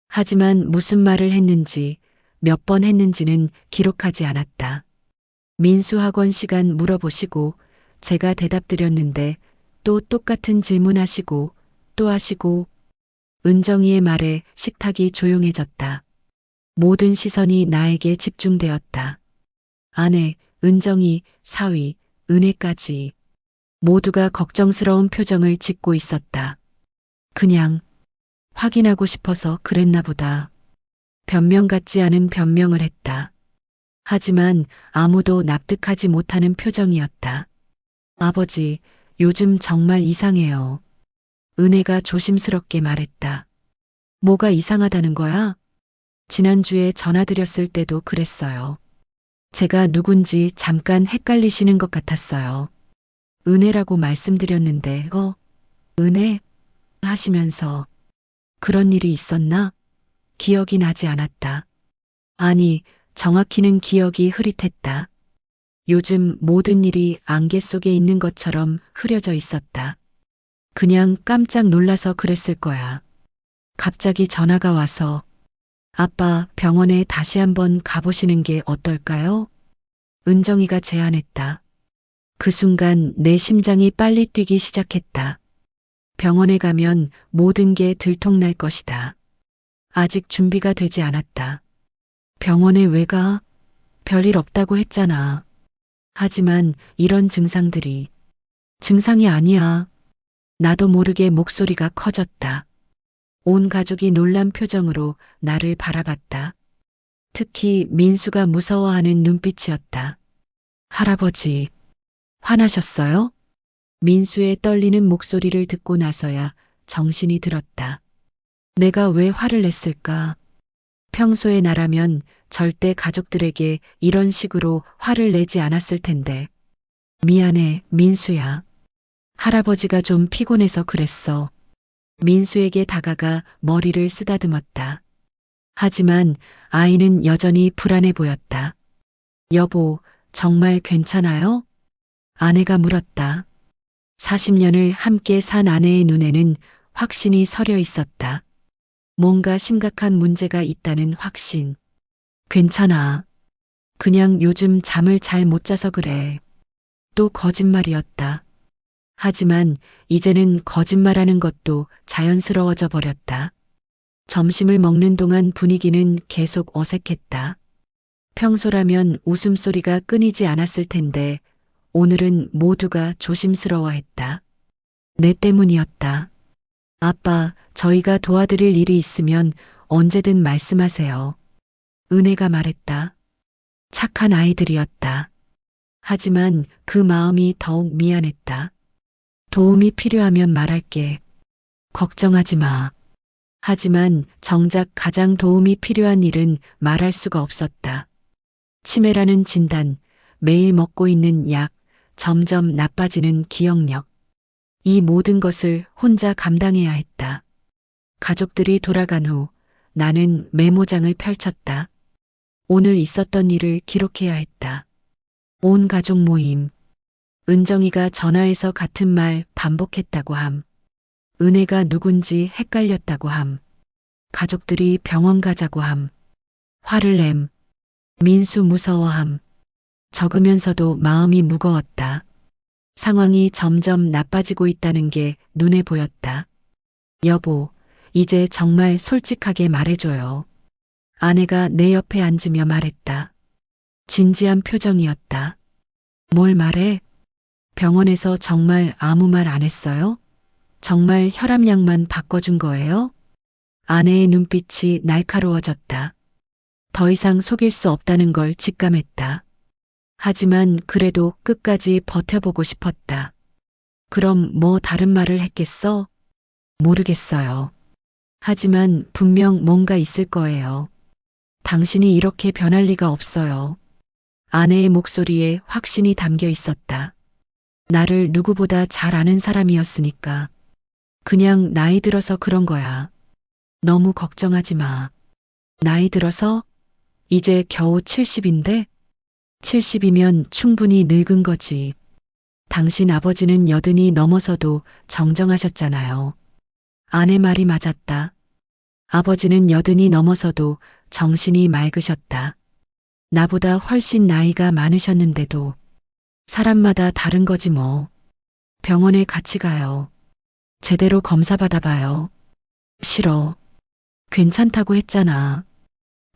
하지만 무슨 말을 했는지, 몇 번 했는지는 기록하지 않았다. 민수학원 시간 물어보시고 제가 대답드렸는데 또 똑같은 질문하시고 또 하시고. 은정이의 말에 식탁이 조용해졌다. 모든 시선이 나에게 집중되었다. 아내, 은정이, 사위, 은혜까지. 모두가 걱정스러운 표정을 짓고 있었다. 그냥 확인하고 싶어서 그랬나 보다. 변명 같지 않은 변명을 했다. 하지만 아무도 납득하지 못하는 표정이었다. 아버지, 요즘 정말 이상해요. 은혜가 조심스럽게 말했다. 뭐가 이상하다는 거야? 지난주에 전화드렸을 때도 그랬어요. 제가 누군지 잠깐 헷갈리시는 것 같았어요. 은혜라고 말씀드렸는데, 은혜? 하시면서 그런 일이 있었나? 기억이 나지 않았다. 아니, 정확히는 기억이 흐릿했다. 요즘 모든 일이 안개 속에 있는 것처럼 흐려져 있었다. 그냥 깜짝 놀라서 그랬을 거야. 갑자기 전화가 와서 아빠 병원에 다시 한번 가보시는 게 어떨까요? 은정이가 제안했다. 그 순간 내 심장이 빨리 뛰기 시작했다. 병원에 가면 모든 게 들통날 것이다. 아직 준비가 되지 않았다. 병원에 왜 가? 별일 없다고 했잖아. 하지만 이런 증상이 아니야. 나도 모르게 목소리가 커졌다. 온 가족이 놀란 표정으로 나를 바라봤다. 특히 민수가 무서워하는 눈빛이었다. 할아버지, 화나셨어요? 민수의 떨리는 목소리를 듣고 나서야 정신이 들었다. 내가 왜 화를 냈을까? 평소에 나라면 절대 가족들에게 이런 식으로 화를 내지 않았을 텐데. 미안해, 민수야. 할아버지가 좀 피곤해서 그랬어. 민수에게 다가가 머리를 쓰다듬었다. 하지만 아이는 여전히 불안해 보였다. 여보, 정말 괜찮아요? 아내가 물었다. 40년을 함께 산 아내의 눈에는 확신이 서려 있었다. 뭔가 심각한 문제가 있다는 확신. 괜찮아. 그냥 요즘 잠을 잘 못 자서 그래. 또 거짓말이었다. 하지만 이제는 거짓말하는 것도 자연스러워져 버렸다. 점심을 먹는 동안 분위기는 계속 어색했다. 평소라면 웃음소리가 끊이지 않았을 텐데 오늘은 모두가 조심스러워했다. 내 때문이었다. 아빠, 저희가 도와드릴 일이 있으면 언제든 말씀하세요. 은혜가 말했다. 착한 아이들이었다. 하지만 그 마음이 더욱 미안했다. 도움이 필요하면 말할게. 걱정하지 마. 하지만 정작 가장 도움이 필요한 일은 말할 수가 없었다. 치매라는 진단, 매일 먹고 있는 약, 점점 나빠지는 기억력. 이 모든 것을 혼자 감당해야 했다. 가족들이 돌아간 후 나는 메모장을 펼쳤다. 오늘 있었던 일을 기록해야 했다. 온 가족 모임. 은정이가 전화해서 같은 말 반복했다고 함. 은혜가 누군지 헷갈렸다고 함. 가족들이 병원 가자고 함. 화를 냄. 민수 무서워함. 적으면서도 마음이 무거웠다. 상황이 점점 나빠지고 있다는 게 눈에 보였다. 여보, 이제 정말 솔직하게 말해줘요. 아내가 내 옆에 앉으며 말했다. 진지한 표정이었다. 뭘 말해? 병원에서 정말 아무 말 안 했어요? 정말 혈압약만 바꿔준 거예요? 아내의 눈빛이 날카로워졌다. 더 이상 속일 수 없다는 걸 직감했다. 하지만 그래도 끝까지 버텨보고 싶었다. 그럼 뭐 다른 말을 했겠어? 모르겠어요. 하지만 분명 뭔가 있을 거예요. 당신이 이렇게 변할 리가 없어요. 아내의 목소리에 확신이 담겨 있었다. 나를 누구보다 잘 아는 사람이었으니까. 그냥 나이 들어서 그런 거야. 너무 걱정하지 마. 나이 들어서? 이제 겨우 70인데? 70이면 충분히 늙은 거지. 당신 아버지는 80이 넘어서도 정정하셨잖아요. 아내 말이 맞았다. 아버지는 80이 넘어서도 정신이 맑으셨다. 나보다 훨씬 나이가 많으셨는데도 사람마다 다른 거지 뭐. 병원에 같이 가요. 제대로 검사 받아봐요. 싫어. 괜찮다고 했잖아.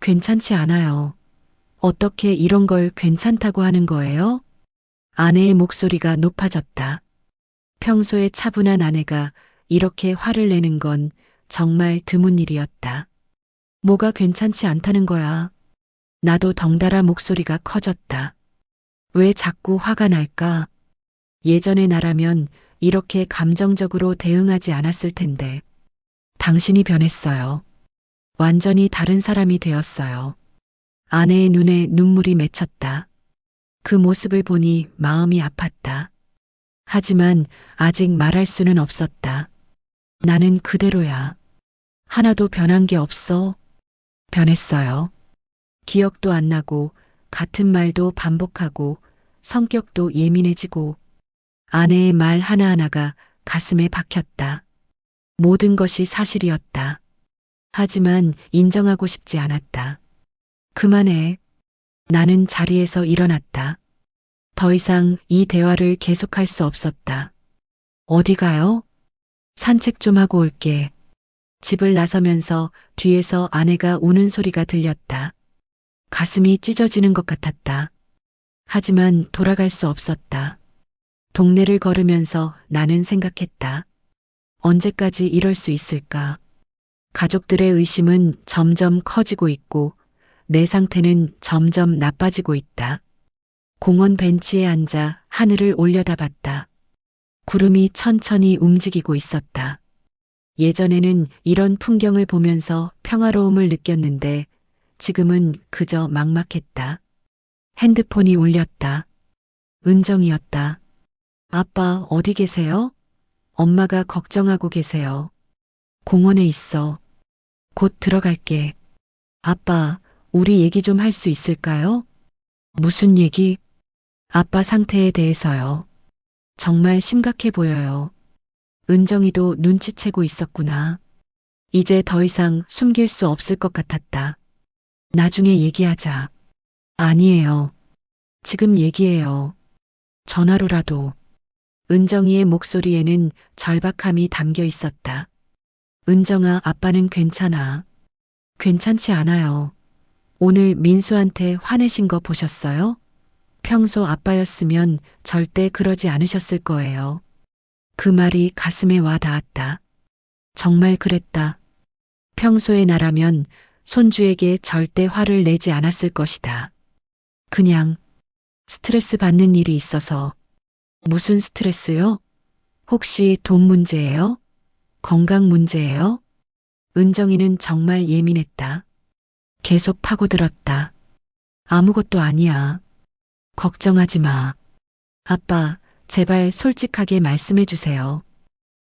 괜찮지 않아요. 어떻게 이런 걸 괜찮다고 하는 거예요? 아내의 목소리가 높아졌다. 평소에 차분한 아내가 이렇게 화를 내는 건 정말 드문 일이었다. 뭐가 괜찮지 않다는 거야. 나도 덩달아 목소리가 커졌다. 왜 자꾸 화가 날까? 예전의 나라면 이렇게 감정적으로 대응하지 않았을 텐데. 당신이 변했어요. 완전히 다른 사람이 되었어요. 아내의 눈에 눈물이 맺혔다. 그 모습을 보니 마음이 아팠다. 하지만 아직 말할 수는 없었다. 나는 그대로야. 하나도 변한 게 없어. 변했어요. 기억도 안 나고 같은 말도 반복하고 성격도 예민해지고 아내의 말 하나하나가 가슴에 박혔다. 모든 것이 사실이었다. 하지만 인정하고 싶지 않았다. 그만해. 나는 자리에서 일어났다. 더 이상 이 대화를 계속할 수 없었다. 어디 가요? 산책 좀 하고 올게. 집을 나서면서 뒤에서 아내가 우는 소리가 들렸다. 가슴이 찢어지는 것 같았다. 하지만 돌아갈 수 없었다. 동네를 걸으면서 나는 생각했다. 언제까지 이럴 수 있을까? 가족들의 의심은 점점 커지고 있고 내 상태는 점점 나빠지고 있다. 공원 벤치에 앉아 하늘을 올려다봤다. 구름이 천천히 움직이고 있었다. 예전에는 이런 풍경을 보면서 평화로움을 느꼈는데 지금은 그저 막막했다. 핸드폰이 울렸다. 은정이었다. 아빠 어디 계세요? 엄마가 걱정하고 계세요. 공원에 있어. 곧 들어갈게. 아빠, 우리 얘기 좀 할 수 있을까요? 무슨 얘기? 아빠 상태에 대해서요. 정말 심각해 보여요. 은정이도 눈치채고 있었구나. 이제 더 이상 숨길 수 없을 것 같았다. 나중에 얘기하자. 아니에요. 지금 얘기해요. 전화로라도. 은정이의 목소리에는 절박함이 담겨 있었다. 은정아, 아빠는 괜찮아. 괜찮지 않아요. 오늘 민수한테 화내신 거 보셨어요? 평소 아빠였으면 절대 그러지 않으셨을 거예요. 그 말이 가슴에 와 닿았다. 정말 그랬다. 평소의 나라면 손주에게 절대 화를 내지 않았을 것이다. 그냥 스트레스 받는 일이 있어서. 무슨 스트레스요? 혹시 돈 문제예요? 건강 문제예요? 은정이는 정말 예민했다. 계속 파고들었다. 아무것도 아니야. 걱정하지 마. 아빠, 제발 솔직하게 말씀해 주세요.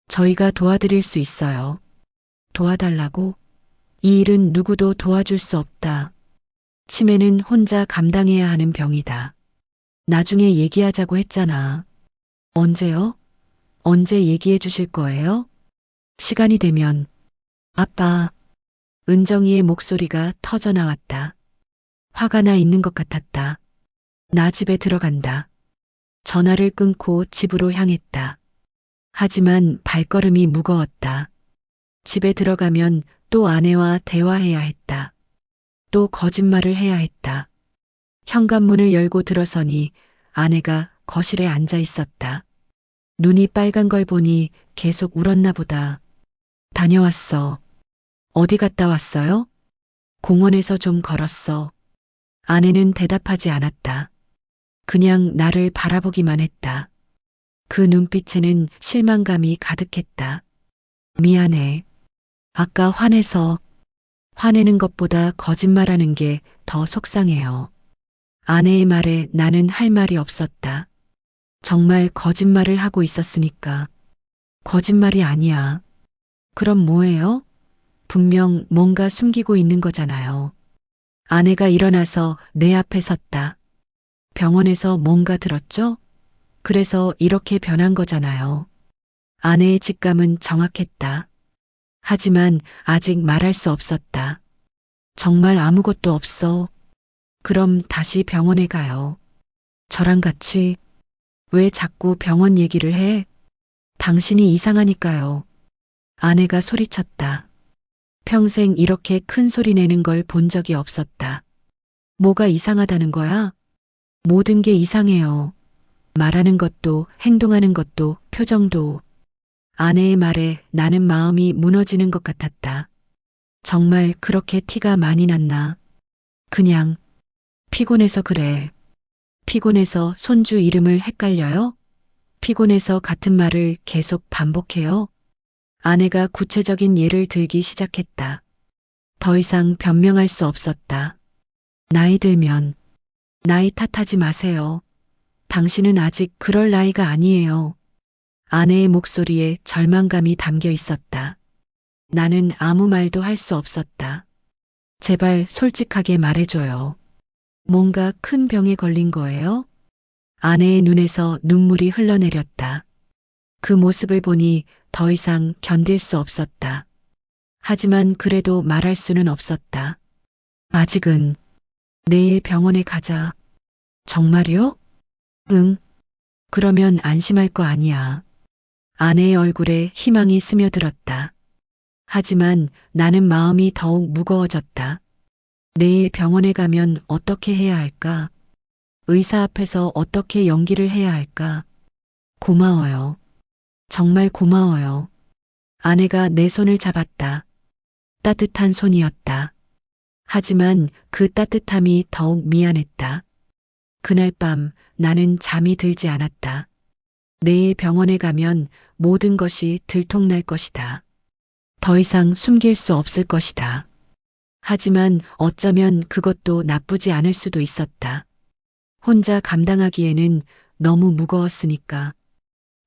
저희가 도와드릴 수 있어요. 도와달라고? 이 일은 누구도 도와줄 수 없다. 치매는 혼자 감당해야 하는 병이다. 나중에 얘기하자고 했잖아. 언제요? 언제 얘기해 주실 거예요? 시간이 되면. 아빠, 은정이의 목소리가 터져 나왔다. 화가 나 있는 것 같았다. 나 집에 들어간다. 전화를 끊고 집으로 향했다. 하지만 발걸음이 무거웠다. 집에 들어가면 또 아내와 대화해야 했다. 또 거짓말을 해야 했다. 현관문을 열고 들어서니 아내가 거실에 앉아 있었다. 눈이 빨간 걸 보니 계속 울었나 보다. 다녀왔어. 어디 갔다 왔어요? 공원에서 좀 걸었어. 아내는 대답하지 않았다. 그냥 나를 바라보기만 했다. 그 눈빛에는 실망감이 가득했다. 미안해. 아까 화내서. 화내는 것보다 거짓말하는 게 더 속상해요. 아내의 말에 나는 할 말이 없었다. 정말 거짓말을 하고 있었으니까. 거짓말이 아니야. 그럼 뭐예요? 분명 뭔가 숨기고 있는 거잖아요. 아내가 일어나서 내 앞에 섰다. 병원에서 뭔가 들었죠? 그래서 이렇게 변한 거잖아요. 아내의 직감은 정확했다. 하지만 아직 말할 수 없었다. 정말 아무것도 없어. 그럼 다시 병원에 가요. 저랑 같이. 왜 자꾸 병원 얘기를 해? 당신이 이상하니까요. 아내가 소리쳤다. 평생 이렇게 큰 소리 내는 걸 본 적이 없었다. 뭐가 이상하다는 거야? 모든 게 이상해요. 말하는 것도, 행동하는 것도, 표정도. 아내의 말에 나는 마음이 무너지는 것 같았다. 정말 그렇게 티가 많이 났나? 그냥 피곤해서 그래. 피곤해서 손주 이름을 헷갈려요? 피곤해서 같은 말을 계속 반복해요? 아내가 구체적인 예를 들기 시작했다. 더 이상 변명할 수 없었다. 나이 들면. 나이 탓하지 마세요. 당신은 아직 그럴 나이가 아니에요. 아내의 목소리에 절망감이 담겨 있었다. 나는 아무 말도 할 수 없었다. 제발 솔직하게 말해줘요. 뭔가 큰 병에 걸린 거예요? 아내의 눈에서 눈물이 흘러내렸다. 그 모습을 보니 더 이상 견딜 수 없었다. 하지만 그래도 말할 수는 없었다. 아직은. 내일 병원에 가자. 정말요? 응. 그러면 안심할 거 아니야. 아내의 얼굴에 희망이 스며들었다. 하지만 나는 마음이 더욱 무거워졌다. 내일 병원에 가면 어떻게 해야 할까? 의사 앞에서 어떻게 연기를 해야 할까? 고마워요. 정말 고마워요. 아내가 내 손을 잡았다. 따뜻한 손이었다. 하지만 그 따뜻함이 더욱 미안했다. 그날 밤 나는 잠이 들지 않았다. 내일 병원에 가면 모든 것이 들통날 것이다. 더 이상 숨길 수 없을 것이다. 하지만 어쩌면 그것도 나쁘지 않을 수도 있었다. 혼자 감당하기에는 너무 무거웠으니까.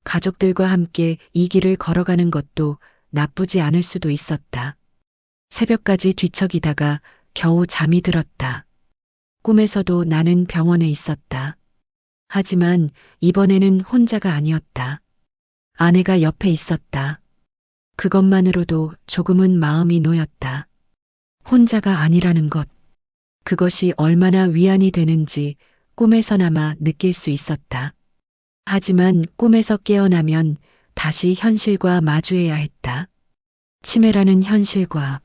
가족들과 함께 이 길을 걸어가는 것도 나쁘지 않을 수도 있었다. 새벽까지 뒤척이다가 겨우 잠이 들었다. 꿈에서도 나는 병원에 있었다. 하지만 이번에는 혼자가 아니었다. 아내가 옆에 있었다. 그것만으로도 조금은 마음이 놓였다. 혼자가 아니라는 것. 그것이 얼마나 위안이 되는지 꿈에서나마 느낄 수 있었다. 하지만 꿈에서 깨어나면 다시 현실과 마주해야 했다. 치매라는 현실과.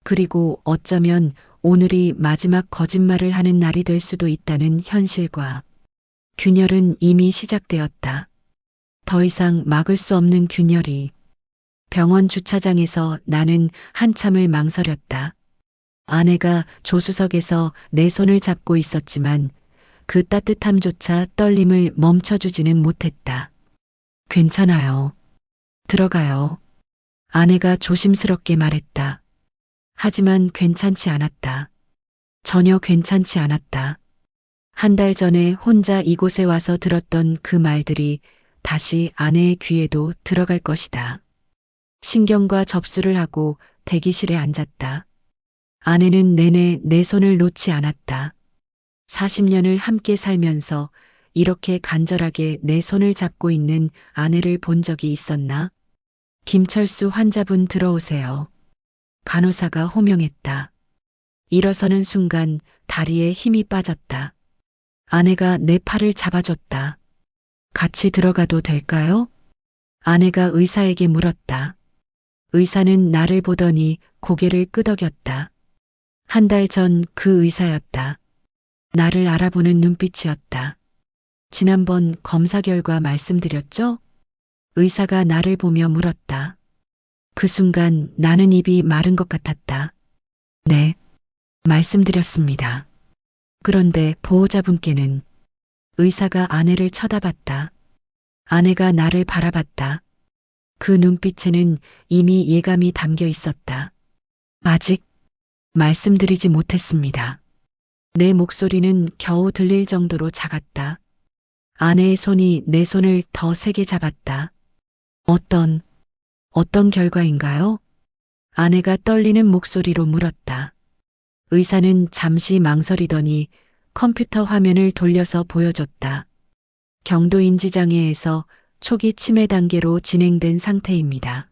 그리고 어쩌면 오늘이 마지막 거짓말을 하는 날이 될 수도 있다는 현실과. 균열은 이미 시작되었다. 더 이상 막을 수 없는 균열이. 병원 주차장에서 나는 한참을 망설였다. 아내가 조수석에서 내 손을 잡고 있었지만 그 따뜻함조차 떨림을 멈춰주지는 못했다. 괜찮아요. 들어가요. 아내가 조심스럽게 말했다. 하지만 괜찮지 않았다. 전혀 괜찮지 않았다. 한 달 전에 혼자 이곳에 와서 들었던 그 말들이 다시 아내의 귀에도 들어갈 것이다. 신경과 접수를 하고 대기실에 앉았다. 아내는 내내 내 손을 놓지 않았다. 40년을 함께 살면서 이렇게 간절하게 내 손을 잡고 있는 아내를 본 적이 있었나? 김철수 환자분 들어오세요. 간호사가 호명했다. 일어서는 순간 다리에 힘이 빠졌다. 아내가 내 팔을 잡아줬다. 같이 들어가도 될까요? 아내가 의사에게 물었다. 의사는 나를 보더니 고개를 끄덕였다. 한 달 전 그 의사였다. 나를 알아보는 눈빛이었다. 지난번 검사 결과 말씀드렸죠? 의사가 나를 보며 물었다. 그 순간 나는 입이 마른 것 같았다. 네, 말씀드렸습니다. 그런데 보호자분께는 의사가 아내를 쳐다봤다. 아내가 나를 바라봤다. 그 눈빛에는 이미 예감이 담겨 있었다. 아직 말씀드리지 못했습니다. 내 목소리는 겨우 들릴 정도로 작았다. 아내의 손이 내 손을 더 세게 잡았다. 어떤 결과인가요? 아내가 떨리는 목소리로 물었다. 의사는 잠시 망설이더니 컴퓨터 화면을 돌려서 보여줬다. 경도인지장애에서 초기 치매 단계로 진행된 상태입니다.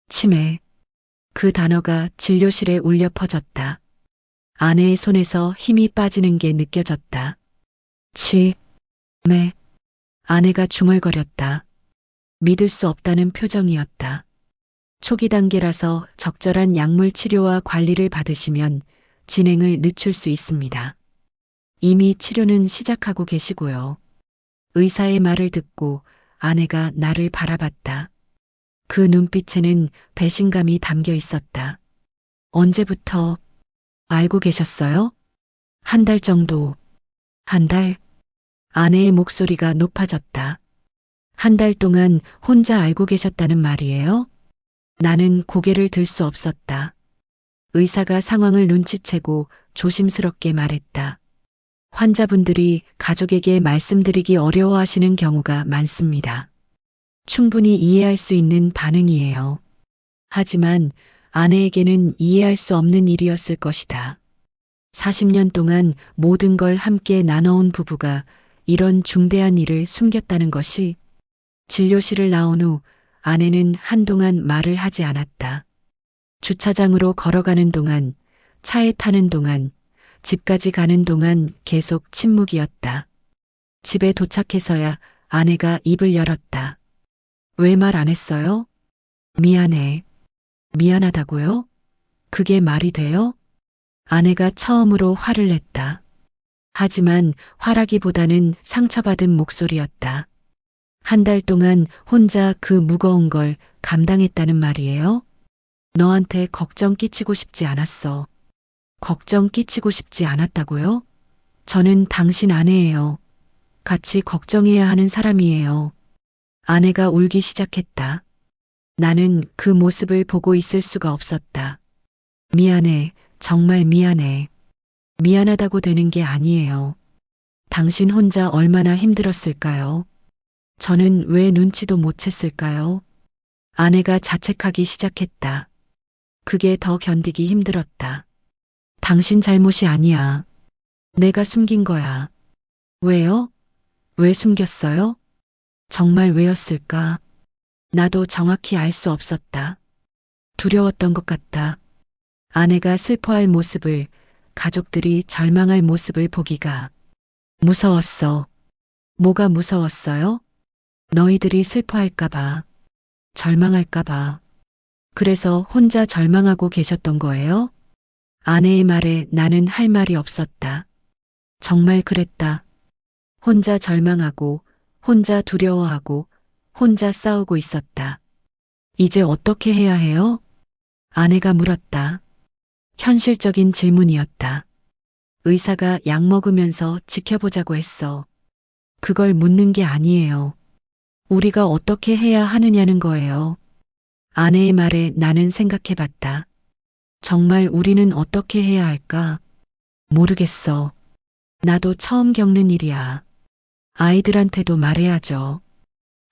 치매. 그 단어가 진료실에 울려 퍼졌다. 아내의 손에서 힘이 빠지는 게 느껴졌다. 치매. 아내가 중얼거렸다. 믿을 수 없다는 표정이었다. 초기 단계라서 적절한 약물 치료와 관리를 받으시면 진행을 늦출 수 있습니다. 이미 치료는 시작하고 계시고요. 의사의 말을 듣고 아내가 나를 바라봤다. 그 눈빛에는 배신감이 담겨 있었다. 언제부터 알고 계셨어요? 한 달 정도. 한 달? 아내의 목소리가 높아졌다. 한 달 동안 혼자 알고 계셨다는 말이에요? 나는 고개를 들 수 없었다. 의사가 상황을 눈치채고 조심스럽게 말했다. 환자분들이 가족에게 말씀드리기 어려워하시는 경우가 많습니다. 충분히 이해할 수 있는 반응이에요. 하지만 아내에게는 이해할 수 없는 일이었을 것이다. 40년 동안 모든 걸 함께 나눠온 부부가 이런 중대한 일을 숨겼다는 것이. 진료실을 나온 후 아내는 한동안 말을 하지 않았다. 주차장으로 걸어가는 동안, 차에 타는 동안, 집까지 가는 동안 계속 침묵이었다. 집에 도착해서야 아내가 입을 열었다. 왜 말 안 했어요? 미안해. 미안하다고요? 그게 말이 돼요? 아내가 처음으로 화를 냈다. 하지만 화라기보다는 상처받은 목소리였다. 한 달 동안 혼자 그 무거운 걸 감당했다는 말이에요? 너한테 걱정 끼치고 싶지 않았어. 걱정 끼치고 싶지 않았다고요? 저는 당신 아내예요. 같이 걱정해야 하는 사람이에요. 아내가 울기 시작했다. 나는 그 모습을 보고 있을 수가 없었다. 미안해, 정말 미안해. 미안하다고 되는 게 아니에요. 당신 혼자 얼마나 힘들었을까요? 저는 왜 눈치도 못 챘을까요? 아내가 자책하기 시작했다. 그게 더 견디기 힘들었다. 당신 잘못이 아니야. 내가 숨긴 거야. 왜요? 왜 숨겼어요? 정말 왜였을까? 나도 정확히 알 수 없었다. 두려웠던 것 같다. 아내가 슬퍼할 모습을, 가족들이 절망할 모습을 보기가 무서웠어. 뭐가 무서웠어요? 너희들이 슬퍼할까봐, 절망할까봐. 그래서 혼자 절망하고 계셨던 거예요? 아내의 말에 나는 할 말이 없었다. 정말 그랬다. 혼자 절망하고, 혼자 두려워하고, 혼자 싸우고 있었다. 이제 어떻게 해야 해요? 아내가 물었다. 현실적인 질문이었다. 의사가 약 먹으면서 지켜보자고 했어. 그걸 묻는 게 아니에요. 우리가 어떻게 해야 하느냐는 거예요. 아내의 말에 나는 생각해 봤다. 정말 우리는 어떻게 해야 할까? 모르겠어. 나도 처음 겪는 일이야. 아이들한테도 말해야죠.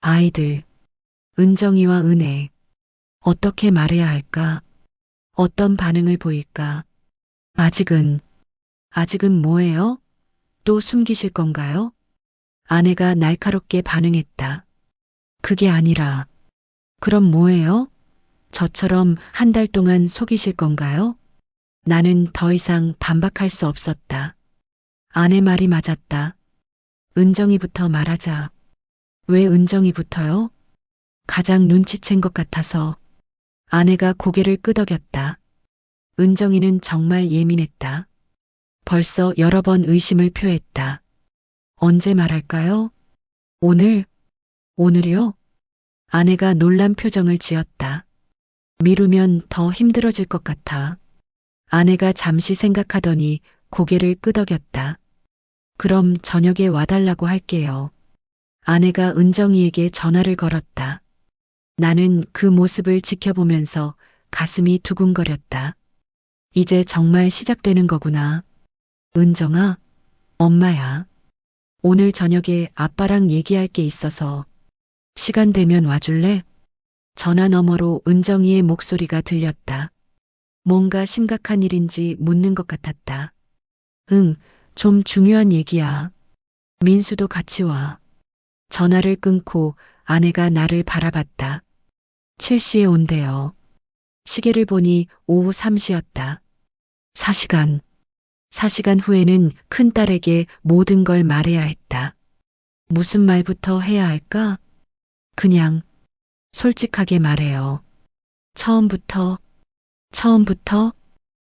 아이들, 은정이와 은혜. 어떻게 말해야 할까? 어떤 반응을 보일까? 아직은 뭐예요? 또 숨기실 건가요? 아내가 날카롭게 반응했다. 그게 아니라, 그럼 뭐예요? 저처럼 한 달 동안 속이실 건가요? 나는 더 이상 반박할 수 없었다. 아내 말이 맞았다. 은정이부터 말하자. 왜 은정이부터요? 가장 눈치챈 것 같아서. 아내가 고개를 끄덕였다. 은정이는 정말 예민했다. 벌써 여러 번 의심을 표했다. 언제 말할까요? 오늘? 오늘이요? 아내가 놀란 표정을 지었다. 미루면 더 힘들어질 것 같아. 아내가 잠시 생각하더니 고개를 끄덕였다. 그럼 저녁에 와달라고 할게요. 아내가 은정이에게 전화를 걸었다. 나는 그 모습을 지켜보면서 가슴이 두근거렸다. 이제 정말 시작되는 거구나. 은정아, 엄마야. 오늘 저녁에 아빠랑 얘기할 게 있어서 시간 되면 와줄래? 전화 너머로 은정이의 목소리가 들렸다. 뭔가 심각한 일인지 묻는 것 같았다. 응, 좀 중요한 얘기야. 민수도 같이 와. 전화를 끊고 아내가 나를 바라봤다. 7시에 온대요. 시계를 보니 오후 3시였다. 4시간. 4시간 후에는 큰딸에게 모든 걸 말해야 했다. 무슨 말부터 해야 할까? 그냥 솔직하게 말해요. 처음부터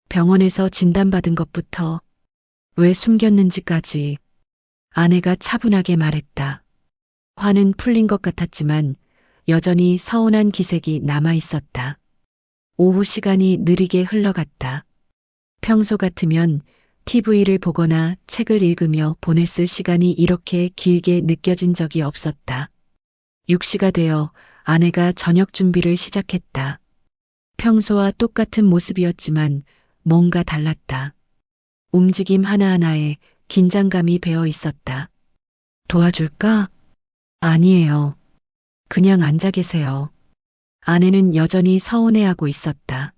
병원에서 진단받은 것부터 왜 숨겼는지까지 아내가 차분하게 말했다. 화는 풀린 것 같았지만 여전히 서운한 기색이 남아 있었다. 오후 시간이 느리게 흘러갔다. 평소 같으면 TV를 보거나 책을 읽으며 보냈을 시간이 이렇게 길게 느껴진 적이 없었다. 6시가 되어 아내가 저녁 준비를 시작했다. 평소와 똑같은 모습이었지만 뭔가 달랐다. 움직임 하나하나에 긴장감이 배어 있었다. 도와줄까? 아니에요. 그냥 앉아 계세요. 아내는 여전히 서운해하고 있었다.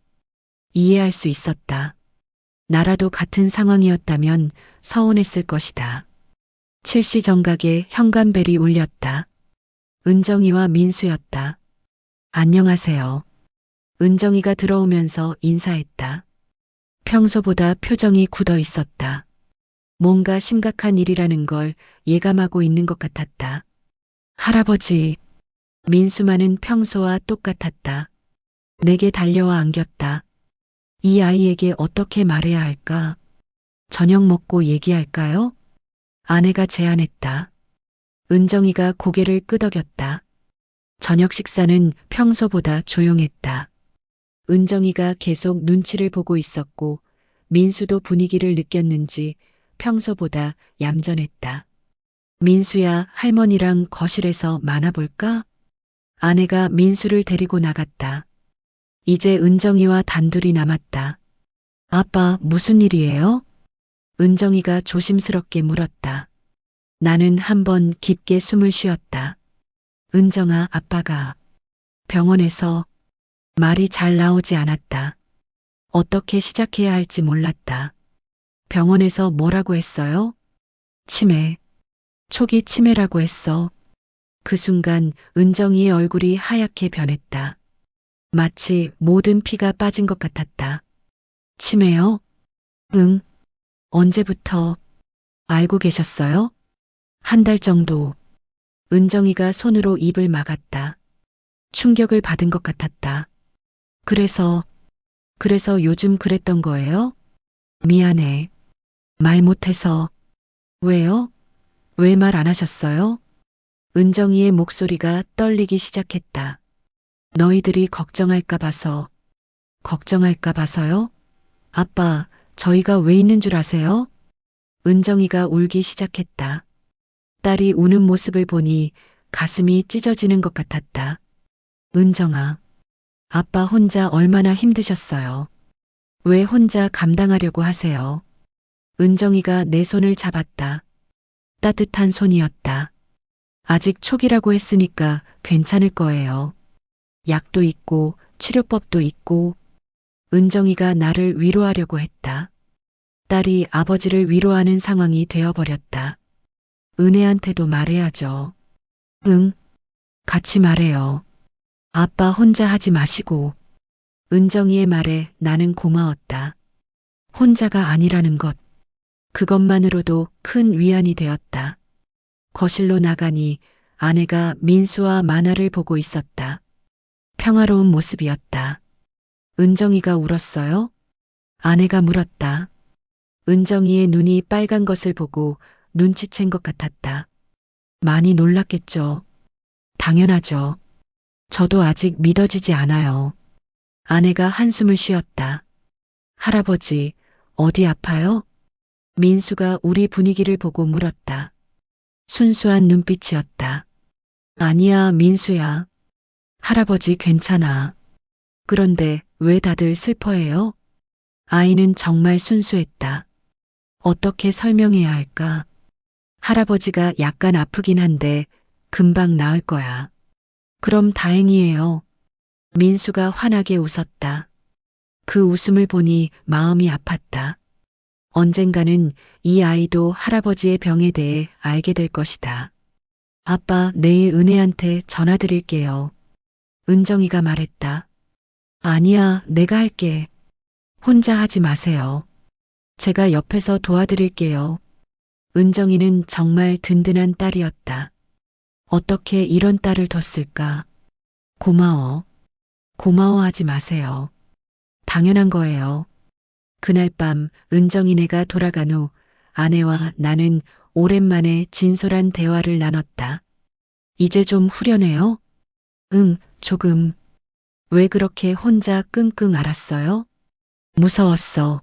이해할 수 있었다. 나라도 같은 상황이었다면 서운했을 것이다. 7시 정각에 현관벨이 울렸다. 은정이와 민수였다. 안녕하세요. 은정이가 들어오면서 인사했다. 평소보다 표정이 굳어 있었다. 뭔가 심각한 일이라는 걸 예감하고 있는 것 같았다. 할아버지, 민수만은 평소와 똑같았다. 내게 달려와 안겼다. 이 아이에게 어떻게 말해야 할까? 저녁 먹고 얘기할까요? 아내가 제안했다. 은정이가 고개를 끄덕였다. 저녁 식사는 평소보다 조용했다. 은정이가 계속 눈치를 보고 있었고 민수도 분위기를 느꼈는지 평소보다 얌전했다. 민수야, 할머니랑 거실에서 만화 볼까? 아내가 민수를 데리고 나갔다. 이제 은정이와 단둘이 남았다. 아빠, 무슨 일이에요? 은정이가 조심스럽게 물었다. 나는 한번 깊게 숨을 쉬었다. 은정아, 아빠가 병원에서 말이 잘 나오지 않았다. 어떻게 시작해야 할지 몰랐다. 병원에서 뭐라고 했어요? 치매. 초기 치매라고 했어. 그 순간 은정이의 얼굴이 하얗게 변했다. 마치 모든 피가 빠진 것 같았다. 치매요? 응. 언제부터 알고 계셨어요? 한 달 정도. 은정이가 손으로 입을 막았다. 충격을 받은 것 같았다. 그래서 요즘 그랬던 거예요? 미안해. 말 못해서. 왜요? 왜 말 안 하셨어요? 은정이의 목소리가 떨리기 시작했다. 너희들이 걱정할까 봐서. 걱정할까 봐서요? 아빠, 저희가 왜 있는 줄 아세요? 은정이가 울기 시작했다. 딸이 우는 모습을 보니 가슴이 찢어지는 것 같았다. 은정아, 아빠 혼자 얼마나 힘드셨어요. 왜 혼자 감당하려고 하세요? 은정이가 내 손을 잡았다. 따뜻한 손이었다. 아직 초기라고 했으니까 괜찮을 거예요. 약도 있고 치료법도 있고. 은정이가 나를 위로하려고 했다. 딸이 아버지를 위로하는 상황이 되어버렸다. 은혜한테도 말해야죠. 응, 같이 말해요. 아빠 혼자 하지 마시고. 은정이의 말에 나는 고마웠다. 혼자가 아니라는 것. 그것만으로도 큰 위안이 되었다. 거실로 나가니 아내가 민수와 만화를 보고 있었다. 평화로운 모습이었다. 은정이가 울었어요? 아내가 물었다. 은정이의 눈이 빨간 것을 보고 눈치챈 것 같았다. 많이 놀랐겠죠. 당연하죠. 저도 아직 믿어지지 않아요. 아내가 한숨을 쉬었다. 할아버지, 어디 아파요? 민수가 우리 분위기를 보고 물었다. 순수한 눈빛이었다. 아니야, 민수야. 할아버지 괜찮아. 그런데 왜 다들 슬퍼해요? 아이는 정말 순수했다. 어떻게 설명해야 할까? 할아버지가 약간 아프긴 한데 금방 나을 거야. 그럼 다행이에요. 민수가 환하게 웃었다. 그 웃음을 보니 마음이 아팠다. 언젠가는 이 아이도 할아버지의 병에 대해 알게 될 것이다. 아빠, 내일 은혜한테 전화 드릴게요. 은정이가 말했다. 아니야, 내가 할게. 혼자 하지 마세요. 제가 옆에서 도와드릴게요. 은정이는 정말 든든한 딸이었다. 어떻게 이런 딸을 뒀을까? 고마워. 고마워하지 마세요. 당연한 거예요. 그날 밤 은정이네가 돌아간 후 아내와 나는 오랜만에 진솔한 대화를 나눴다. 이제 좀 후련해요? 응, 조금. 왜 그렇게 혼자 끙끙 앓았어요? 무서웠어.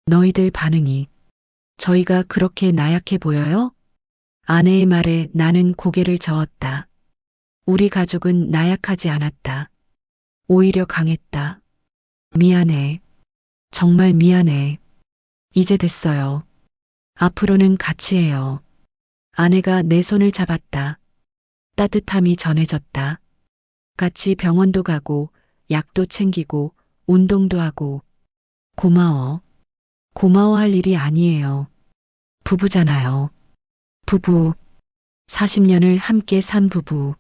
너희들 반응이. 저희가 그렇게 나약해 보여요? 아내의 말에 나는 고개를 저었다. 우리 가족은 나약하지 않았다. 오히려 강했다. 미안해. 정말 미안해. 이제 됐어요. 앞으로는 같이 해요. 아내가 내 손을 잡았다. 따뜻함이 전해졌다. 같이 병원도 가고, 약도 챙기고, 운동도 하고. 고마워. 고마워할 일이 아니에요. 부부잖아요. 부부. 40년을 함께 산 부부.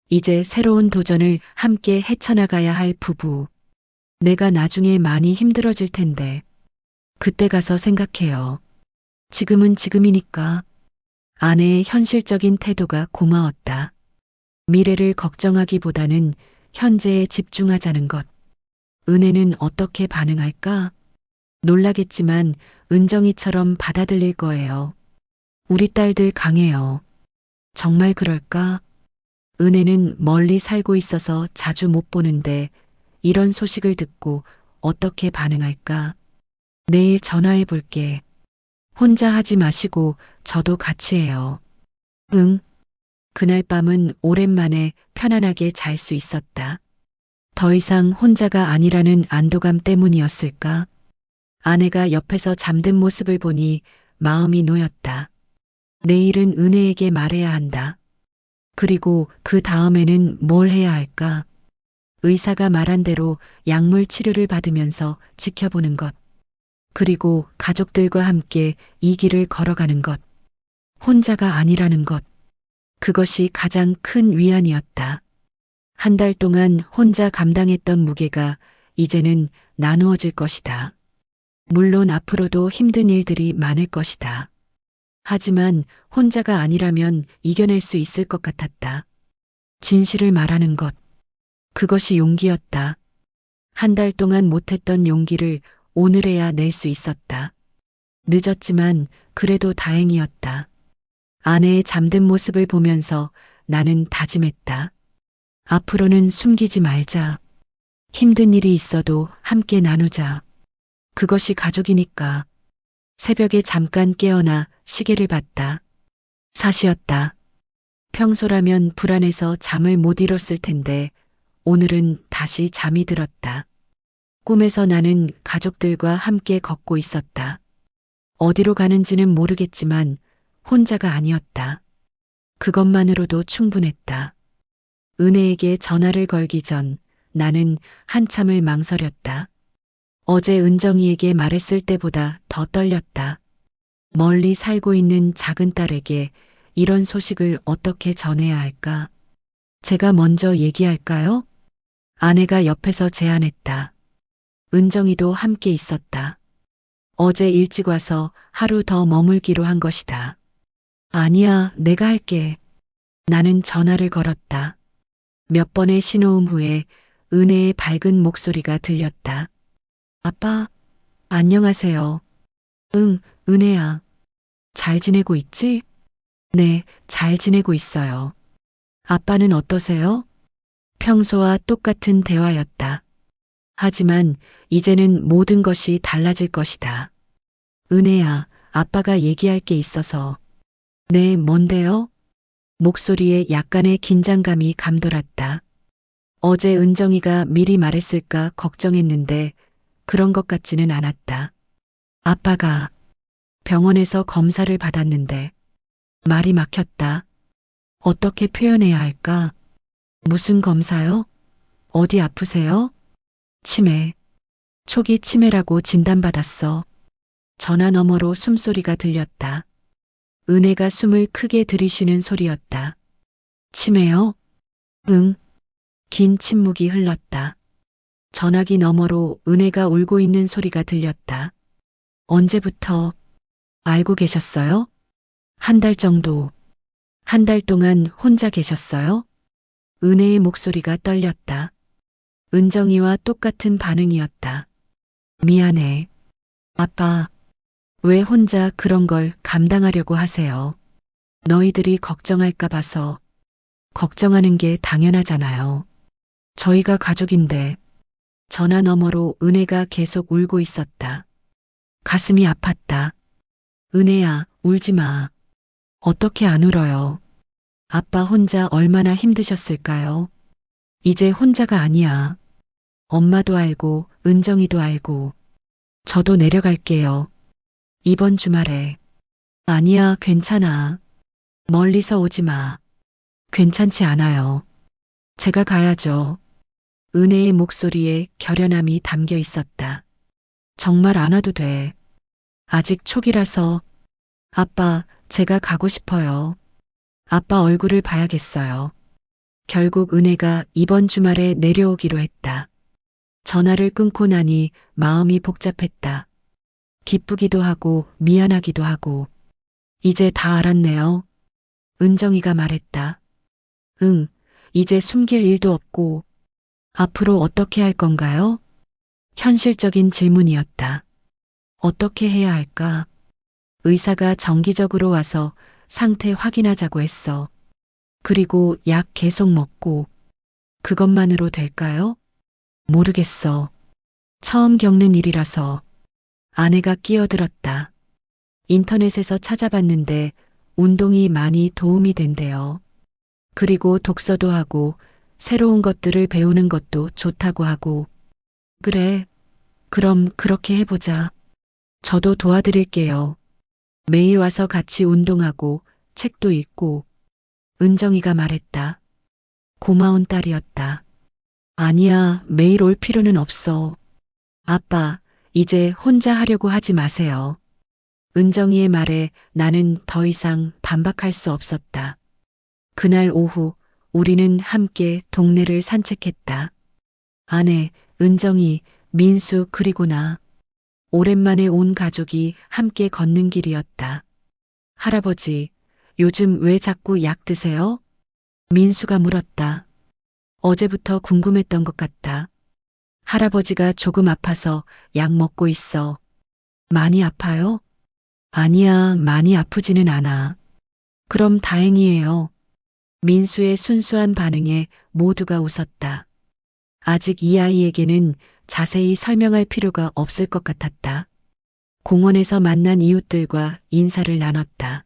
이제 새로운 도전을 함께 헤쳐나가야 할 부부. 내가 나중에 많이 힘들어질 텐데. 그때 가서 생각해요. 지금은 지금이니까. 아내의 현실적인 태도가 고마웠다. 미래를 걱정하기보다는 현재에 집중하자는 것. 은혜는 어떻게 반응할까? 놀라겠지만 은정이처럼 받아들일 거예요. 우리 딸들 강해요. 정말 그럴까? 은혜는 멀리 살고 있어서 자주 못 보는데 이런 소식을 듣고 어떻게 반응할까? 내일 전화해 볼게. 혼자 하지 마시고 저도 같이 해요. 응. 그날 밤은 오랜만에 편안하게 잘 수 있었다. 더 이상 혼자가 아니라는 안도감 때문이었을까? 아내가 옆에서 잠든 모습을 보니 마음이 놓였다. 내일은 은혜에게 말해야 한다. 그리고 그 다음에는 뭘 해야 할까? 의사가 말한 대로 약물 치료를 받으면서 지켜보는 것. 그리고 가족들과 함께 이 길을 걸어가는 것. 혼자가 아니라는 것. 그것이 가장 큰 위안이었다. 한 달 동안 혼자 감당했던 무게가 이제는 나누어질 것이다. 물론 앞으로도 힘든 일들이 많을 것이다. 하지만 혼자가 아니라면 이겨낼 수 있을 것 같았다. 진실을 말하는 것. 그것이 용기였다. 한 달 동안 못했던 용기를 오늘에야 낼 수 있었다. 늦었지만 그래도 다행이었다. 아내의 잠든 모습을 보면서 나는 다짐했다. 앞으로는 숨기지 말자. 힘든 일이 있어도 함께 나누자. 그것이 가족이니까. 새벽에 잠깐 깨어나 시계를 봤다. 4시였다. 평소라면 불안해서 잠을 못 이뤘을 텐데 오늘은 다시 잠이 들었다. 꿈에서 나는 가족들과 함께 걷고 있었다. 어디로 가는지는 모르겠지만 혼자가 아니었다. 그것만으로도 충분했다. 은혜에게 전화를 걸기 전 나는 한참을 망설였다. 어제 은정이에게 말했을 때보다 더 떨렸다. 멀리 살고 있는 작은 딸에게 이런 소식을 어떻게 전해야 할까? 제가 먼저 얘기할까요? 아내가 옆에서 제안했다. 은정이도 함께 있었다. 어제 일찍 와서 하루 더 머물기로 한 것이다. 아니야, 내가 할게. 나는 전화를 걸었다. 몇 번의 신호음 후에 은혜의 밝은 목소리가 들렸다. 아빠, 안녕하세요. 응, 은혜야. 잘 지내고 있지? 네, 잘 지내고 있어요. 아빠는 어떠세요? 평소와 똑같은 대화였다. 하지만 이제는 모든 것이 달라질 것이다. 은혜야, 아빠가 얘기할 게 있어서. 네, 뭔데요? 목소리에 약간의 긴장감이 감돌았다. 어제 은정이가 미리 말했을까 걱정했는데 그런 것 같지는 않았다. 아빠가 병원에서 검사를 받았는데 말이 막혔다. 어떻게 표현해야 할까? 무슨 검사요? 어디 아프세요? 치매. 초기 치매라고 진단받았어. 전화 너머로 숨소리가 들렸다. 은혜가 숨을 크게 들이쉬는 소리였다. 치매요? 응. 긴 침묵이 흘렀다. 전화기 너머로 은혜가 울고 있는 소리가 들렸다. 언제부터 알고 계셨어요? 한 달 정도. 한 달 동안 혼자 계셨어요? 은혜의 목소리가 떨렸다. 은정이와 똑같은 반응이었다. 미안해. 아빠, 왜 혼자 그런 걸 감당하려고 하세요? 너희들이 걱정할까 봐서. 걱정하는 게 당연하잖아요. 저희가 가족인데. 전화 너머로 은혜가 계속 울고 있었다. 가슴이 아팠다. 은혜야, 울지 마. 어떻게 안 울어요? 아빠 혼자 얼마나 힘드셨을까요? 이제 혼자가 아니야. 엄마도 알고, 은정이도 알고. 저도 내려갈게요. 이번 주말에. 아니야, 괜찮아. 멀리서 오지 마. 괜찮지 않아요. 제가 가야죠. 은혜의 목소리에 결연함이 담겨 있었다. 정말 안 와도 돼. 아직 초기라서. 아빠, 제가 가고 싶어요. 아빠 얼굴을 봐야겠어요. 결국 은혜가 이번 주말에 내려오기로 했다. 전화를 끊고 나니 마음이 복잡했다. 기쁘기도 하고 미안하기도 하고. 이제 다 알았네요. 은정이가 말했다. 응, 이제 숨길 일도 없고. 앞으로 어떻게 할 건가요? 현실적인 질문이었다. 어떻게 해야 할까? 의사가 정기적으로 와서 상태 확인하자고 했어. 그리고 약 계속 먹고. 그것만으로 될까요? 모르겠어. 처음 겪는 일이라서. 아내가 끼어들었다. 인터넷에서 찾아봤는데 운동이 많이 도움이 된대요. 그리고 독서도 하고 새로운 것들을 배우는 것도 좋다고 하고. 그래. 그럼 그렇게 해보자. 저도 도와드릴게요. 매일 와서 같이 운동하고 책도 읽고. 은정이가 말했다. 고마운 딸이었다. 아니야, 매일 올 필요는 없어. 아빠, 이제 혼자 하려고 하지 마세요. 은정이의 말에 나는 더 이상 반박할 수 없었다. 그날 오후 우리는 함께 동네를 산책했다. 아내, 은정이, 민수 그리고 나. 오랜만에 온 가족이 함께 걷는 길이었다. 할아버지, 요즘 왜 자꾸 약 드세요? 민수가 물었다. 어제부터 궁금했던 것 같다. 할아버지가 조금 아파서 약 먹고 있어. 많이 아파요? 아니야, 많이 아프지는 않아. 그럼 다행이에요. 민수의 순수한 반응에 모두가 웃었다. 아직 이 아이에게는 자세히 설명할 필요가 없을 것 같았다. 공원에서 만난 이웃들과 인사를 나눴다.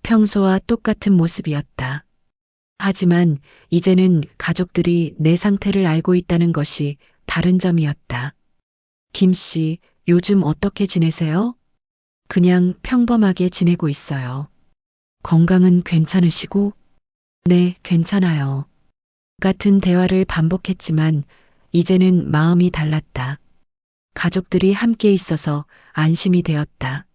평소와 똑같은 모습이었다. 하지만 이제는 가족들이 내 상태를 알고 있다는 것이 다른 점이었다. 김 씨, 요즘 어떻게 지내세요? 그냥 평범하게 지내고 있어요. 건강은 괜찮으시고? 네, 괜찮아요. 같은 대화를 반복했지만 이제는 마음이 달랐다. 가족들이 함께 있어서 안심이 되었다.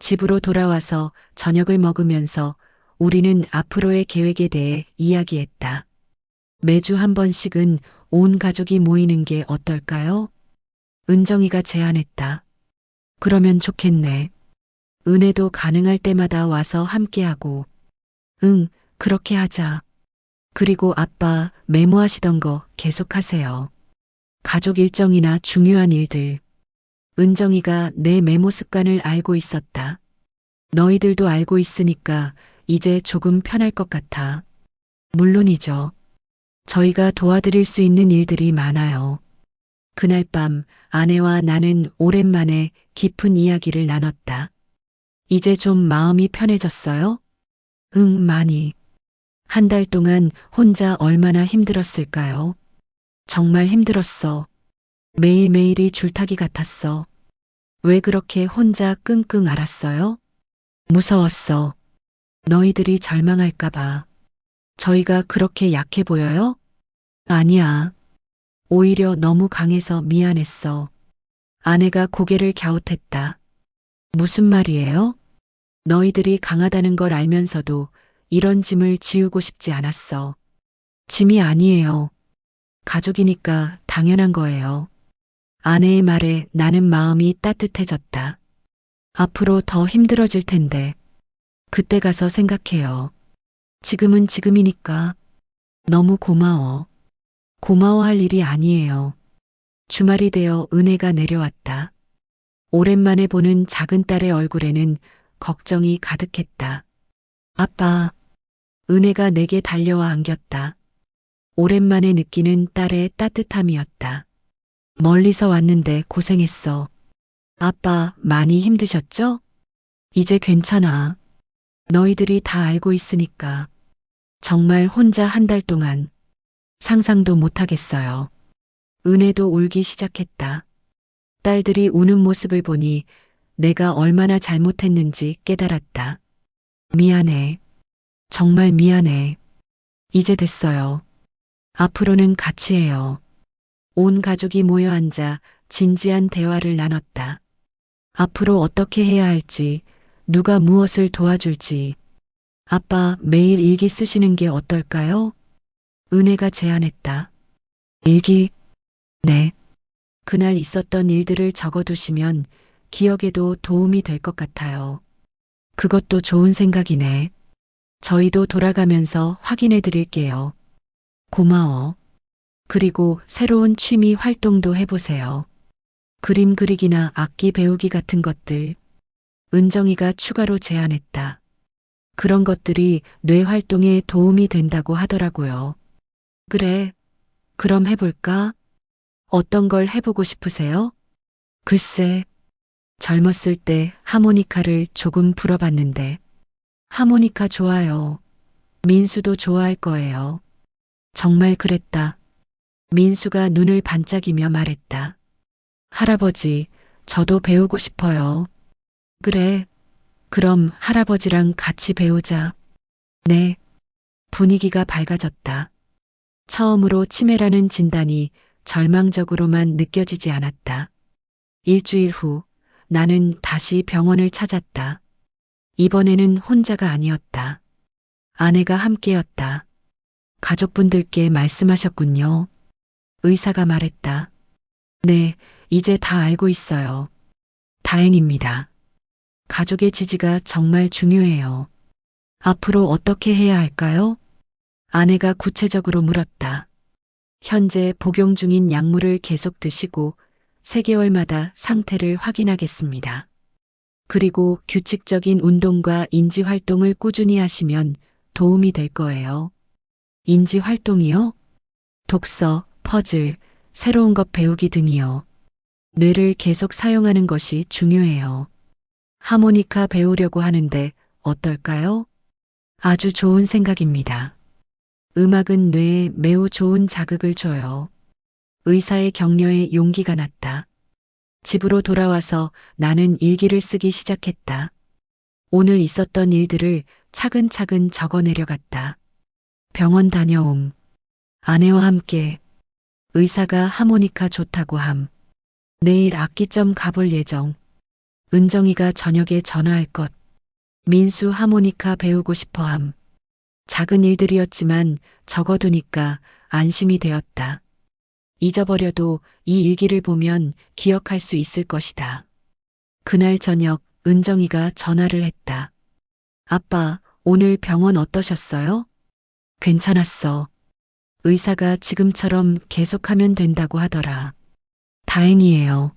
집으로 돌아와서 저녁을 먹으면서 우리는 앞으로의 계획에 대해 이야기했다. 매주 한 번씩은 온 가족이 모이는 게 어떨까요? 은정이가 제안했다. 그러면 좋겠네. 은혜도 가능할 때마다 와서 함께하고. 응, 그렇게 하자. 그리고 아빠 메모하시던 거 계속하세요. 가족 일정이나 중요한 일들. 은정이가 내 메모 습관을 알고 있었다. 너희들도 알고 있으니까 이제 조금 편할 것 같아. 물론이죠. 저희가 도와드릴 수 있는 일들이 많아요. 그날 밤 아내와 나는 오랜만에 깊은 이야기를 나눴다. 이제 좀 마음이 편해졌어요? 응, 많이. 한 달 동안 혼자 얼마나 힘들었을까요? 정말 힘들었어. 매일매일이 줄타기 같았어. 왜 그렇게 혼자 끙끙 앓았어요? 무서웠어. 너희들이 절망할까봐. 저희가 그렇게 약해 보여요? 아니야. 오히려 너무 강해서 미안했어. 아내가 고개를 갸웃했다. 무슨 말이에요? 너희들이 강하다는 걸 알면서도 이런 짐을 지우고 싶지 않았어. 짐이 아니에요. 가족이니까 당연한 거예요. 아내의 말에 나는 마음이 따뜻해졌다. 앞으로 더 힘들어질 텐데. 그때 가서 생각해요. 지금은 지금이니까. 너무 고마워. 고마워할 일이 아니에요. 주말이 되어 은혜가 내려왔다. 오랜만에 보는 작은 딸의 얼굴에는 걱정이 가득했다. 아빠, 은혜가 내게 달려와 안겼다. 오랜만에 느끼는 딸의 따뜻함이었다. 멀리서 왔는데 고생했어. 아빠, 많이 힘드셨죠? 이제 괜찮아. 너희들이 다 알고 있으니까. 정말 혼자 한 달 동안 상상도 못하겠어요. 은혜도 울기 시작했다. 딸들이 우는 모습을 보니 내가 얼마나 잘못했는지 깨달았다. 미안해. 정말 미안해. 이제 됐어요. 앞으로는 같이 해요. 온 가족이 모여 앉아 진지한 대화를 나눴다. 앞으로 어떻게 해야 할지, 누가 무엇을 도와줄지. 아빠 매일 일기 쓰시는 게 어떨까요? 은혜가 제안했다. 일기? 네. 그날 있었던 일들을 적어두시면 기억에도 도움이 될 것 같아요. 그것도 좋은 생각이네. 저희도 돌아가면서 확인해 드릴게요. 고마워. 그리고 새로운 취미 활동도 해보세요. 그림 그리기나 악기 배우기 같은 것들. 은정이가 추가로 제안했다. 그런 것들이 뇌 활동에 도움이 된다고 하더라고요. 그래. 그럼 해볼까? 어떤 걸 해보고 싶으세요? 글쎄, 젊었을 때 하모니카를 조금 불어봤는데. 하모니카 좋아요. 민수도 좋아할 거예요. 정말 그랬다. 민수가 눈을 반짝이며 말했다. 할아버지, 저도 배우고 싶어요. 그래. 그럼 할아버지랑 같이 배우자. 네. 분위기가 밝아졌다. 처음으로 치매라는 진단이 절망적으로만 느껴지지 않았다. 일주일 후 나는 다시 병원을 찾았다. 이번에는 혼자가 아니었다. 아내가 함께였다. 가족분들께 말씀하셨군요. 의사가 말했다. 네, 이제 다 알고 있어요. 다행입니다. 가족의 지지가 정말 중요해요. 앞으로 어떻게 해야 할까요? 아내가 구체적으로 물었다. 현재 복용 중인 약물을 계속 드시고 3개월마다 상태를 확인하겠습니다. 그리고 규칙적인 운동과 인지 활동을 꾸준히 하시면 도움이 될 거예요. 인지 활동이요? 독서, 퍼즐, 새로운 것 배우기 등이요. 뇌를 계속 사용하는 것이 중요해요. 하모니카 배우려고 하는데 어떨까요? 아주 좋은 생각입니다. 음악은 뇌에 매우 좋은 자극을 줘요. 의사의 격려에 용기가 났다. 집으로 돌아와서 나는 일기를 쓰기 시작했다. 오늘 있었던 일들을 차근차근 적어 내려갔다. 병원 다녀옴. 아내와 함께. 의사가 하모니카 좋다고 함. 내일 악기점 가볼 예정. 은정이가 저녁에 전화할 것. 민수 하모니카 배우고 싶어 함. 작은 일들이었지만 적어두니까 안심이 되었다. 잊어버려도 이 일기를 보면 기억할 수 있을 것이다. 그날 저녁 은정이가 전화를 했다. 아빠, 오늘 병원 어떠셨어요? 괜찮았어. 의사가 지금처럼 계속하면 된다고 하더라. 다행이에요.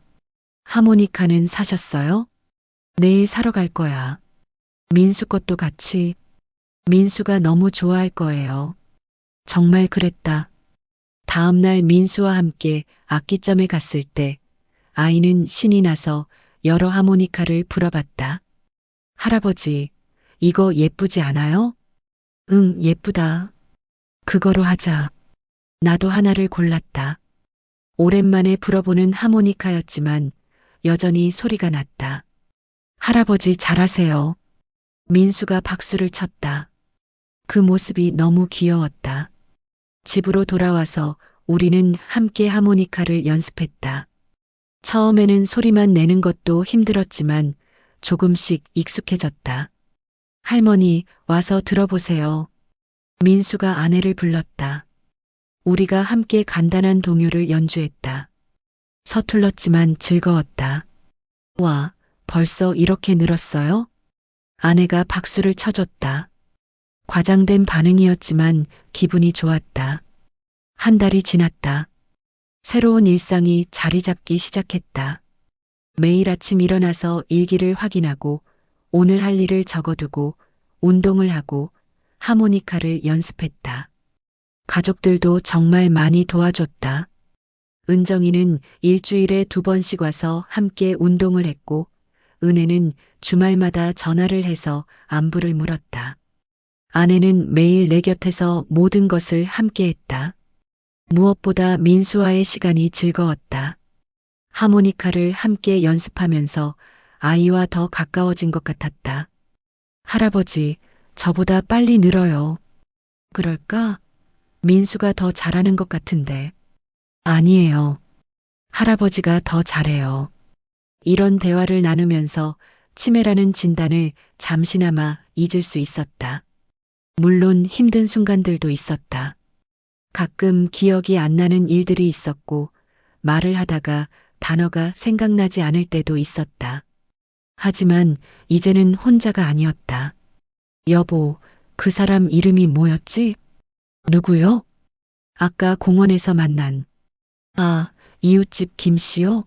하모니카는 사셨어요? 내일 사러 갈 거야. 민수 것도 같이. 민수가 너무 좋아할 거예요. 정말 그랬다. 다음날 민수와 함께 악기점에 갔을 때 아이는 신이 나서 여러 하모니카를 불어봤다. 할아버지, 이거 예쁘지 않아요? 응, 예쁘다. 그거로 하자. 나도 하나를 골랐다. 오랜만에 불어보는 하모니카였지만 여전히 소리가 났다. 할아버지 잘하세요. 민수가 박수를 쳤다. 그 모습이 너무 귀여웠다. 집으로 돌아와서 우리는 함께 하모니카를 연습했다. 처음에는 소리만 내는 것도 힘들었지만 조금씩 익숙해졌다. 할머니, 와서 들어보세요. 민수가 아내를 불렀다. 우리가 함께 간단한 동요를 연주했다. 서툴렀지만 즐거웠다. 와, 벌써 이렇게 늘었어요? 아내가 박수를 쳐줬다. 과장된 반응이었지만 기분이 좋았다. 한 달이 지났다. 새로운 일상이 자리 잡기 시작했다. 매일 아침 일어나서 일기를 확인하고 오늘 할 일을 적어두고 운동을 하고 하모니카를 연습했다. 가족들도 정말 많이 도와줬다. 은정이는 일주일에 2번씩 와서 함께 운동을 했고 은혜는 주말마다 전화를 해서 안부를 물었다. 아내는 매일 내 곁에서 모든 것을 함께 했다. 무엇보다 민수와의 시간이 즐거웠다. 하모니카를 함께 연습하면서 아이와 더 가까워진 것 같았다. 할아버지, 저보다 빨리 늘어요. 그럴까? 민수가 더 잘하는 것 같은데. 아니에요. 할아버지가 더 잘해요. 이런 대화를 나누면서 치매라는 진단을 잠시나마 잊을 수 있었다. 물론 힘든 순간들도 있었다. 가끔 기억이 안 나는 일들이 있었고 말을 하다가 단어가 생각나지 않을 때도 있었다. 하지만 이제는 혼자가 아니었다. 여보, 그 사람 이름이 뭐였지? 누구요? 아까 공원에서 만난. 아, 이웃집 김씨요?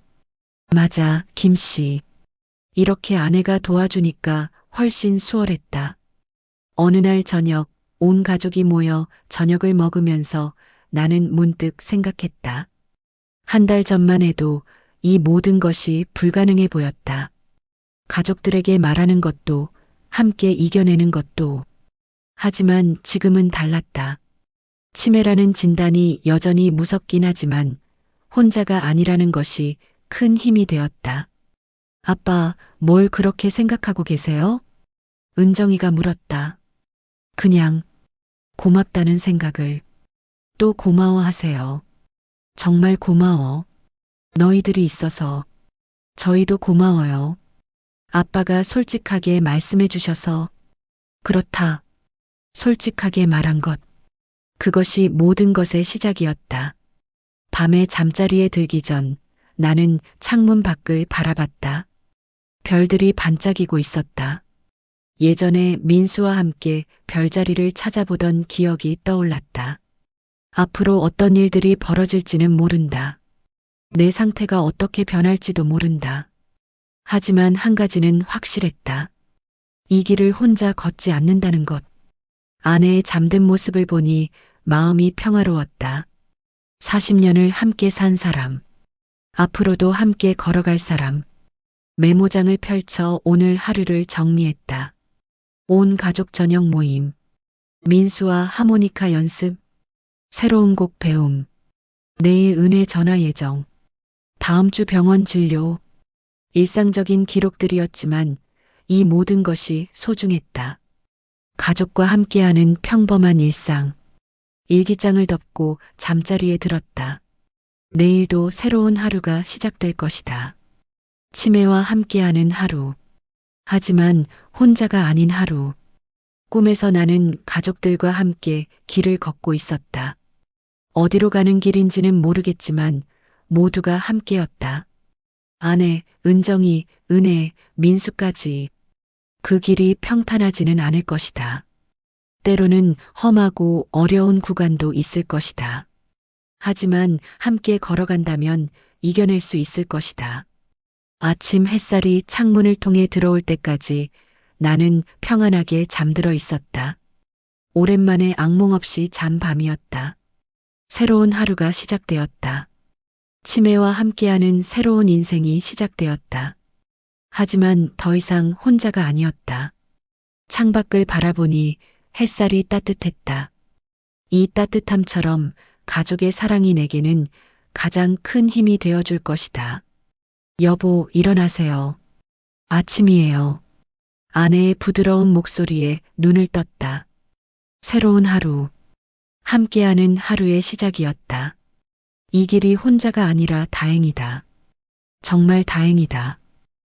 맞아, 김씨. 이렇게 아내가 도와주니까 훨씬 수월했다. 어느 날 저녁 온 가족이 모여 저녁을 먹으면서 나는 문득 생각했다. 한 달 전만 해도 이 모든 것이 불가능해 보였다. 가족들에게 말하는 것도 함께 이겨내는 것도. 하지만 지금은 달랐다. 치매라는 진단이 여전히 무섭긴 하지만 혼자가 아니라는 것이 큰 힘이 되었다. 아빠, 뭘 그렇게 생각하고 계세요? 은정이가 물었다. 그냥 고맙다는 생각을. 또 고마워하세요. 정말 고마워. 너희들이 있어서. 저희도 고마워요. 아빠가 솔직하게 말씀해 주셔서. 그렇다. 솔직하게 말한 것. 그것이 모든 것의 시작이었다. 밤에 잠자리에 들기 전 나는 창문 밖을 바라봤다. 별들이 반짝이고 있었다. 예전에 민수와 함께 별자리를 찾아보던 기억이 떠올랐다. 앞으로 어떤 일들이 벌어질지는 모른다. 내 상태가 어떻게 변할지도 모른다. 하지만 한 가지는 확실했다. 이 길을 혼자 걷지 않는다는 것. 아내의 잠든 모습을 보니 마음이 평화로웠다. 40년을 함께 산 사람. 앞으로도 함께 걸어갈 사람. 메모장을 펼쳐 오늘 하루를 정리했다. 온 가족 저녁 모임. 민수와 하모니카 연습. 새로운 곡 배움. 내일 은혜 전화 예정. 다음 주 병원 진료. 일상적인 기록들이었지만 이 모든 것이 소중했다. 가족과 함께하는 평범한 일상. 일기장을 덮고 잠자리에 들었다. 내일도 새로운 하루가 시작될 것이다. 치매와 함께하는 하루. 하지만 혼자가 아닌 하루. 꿈에서 나는 가족들과 함께 길을 걷고 있었다. 어디로 가는 길인지는 모르겠지만 모두가 함께였다. 아내, 은정이, 은혜, 민수까지. 그 길이 평탄하지는 않을 것이다. 때로는 험하고 어려운 구간도 있을 것이다. 하지만 함께 걸어간다면 이겨낼 수 있을 것이다. 아침 햇살이 창문을 통해 들어올 때까지 나는 평안하게 잠들어 있었다. 오랜만에 악몽 없이 잔 밤이었다. 새로운 하루가 시작되었다. 치매와 함께하는 새로운 인생이 시작되었다. 하지만 더 이상 혼자가 아니었다. 창밖을 바라보니 햇살이 따뜻했다. 이 따뜻함처럼 가족의 사랑이 내게는 가장 큰 힘이 되어줄 것이다. 여보, 일어나세요. 아침이에요. 아내의 부드러운 목소리에 눈을 떴다. 새로운 하루. 함께하는 하루의 시작이었다. 이 길이 혼자가 아니라 다행이다. 정말 다행이다.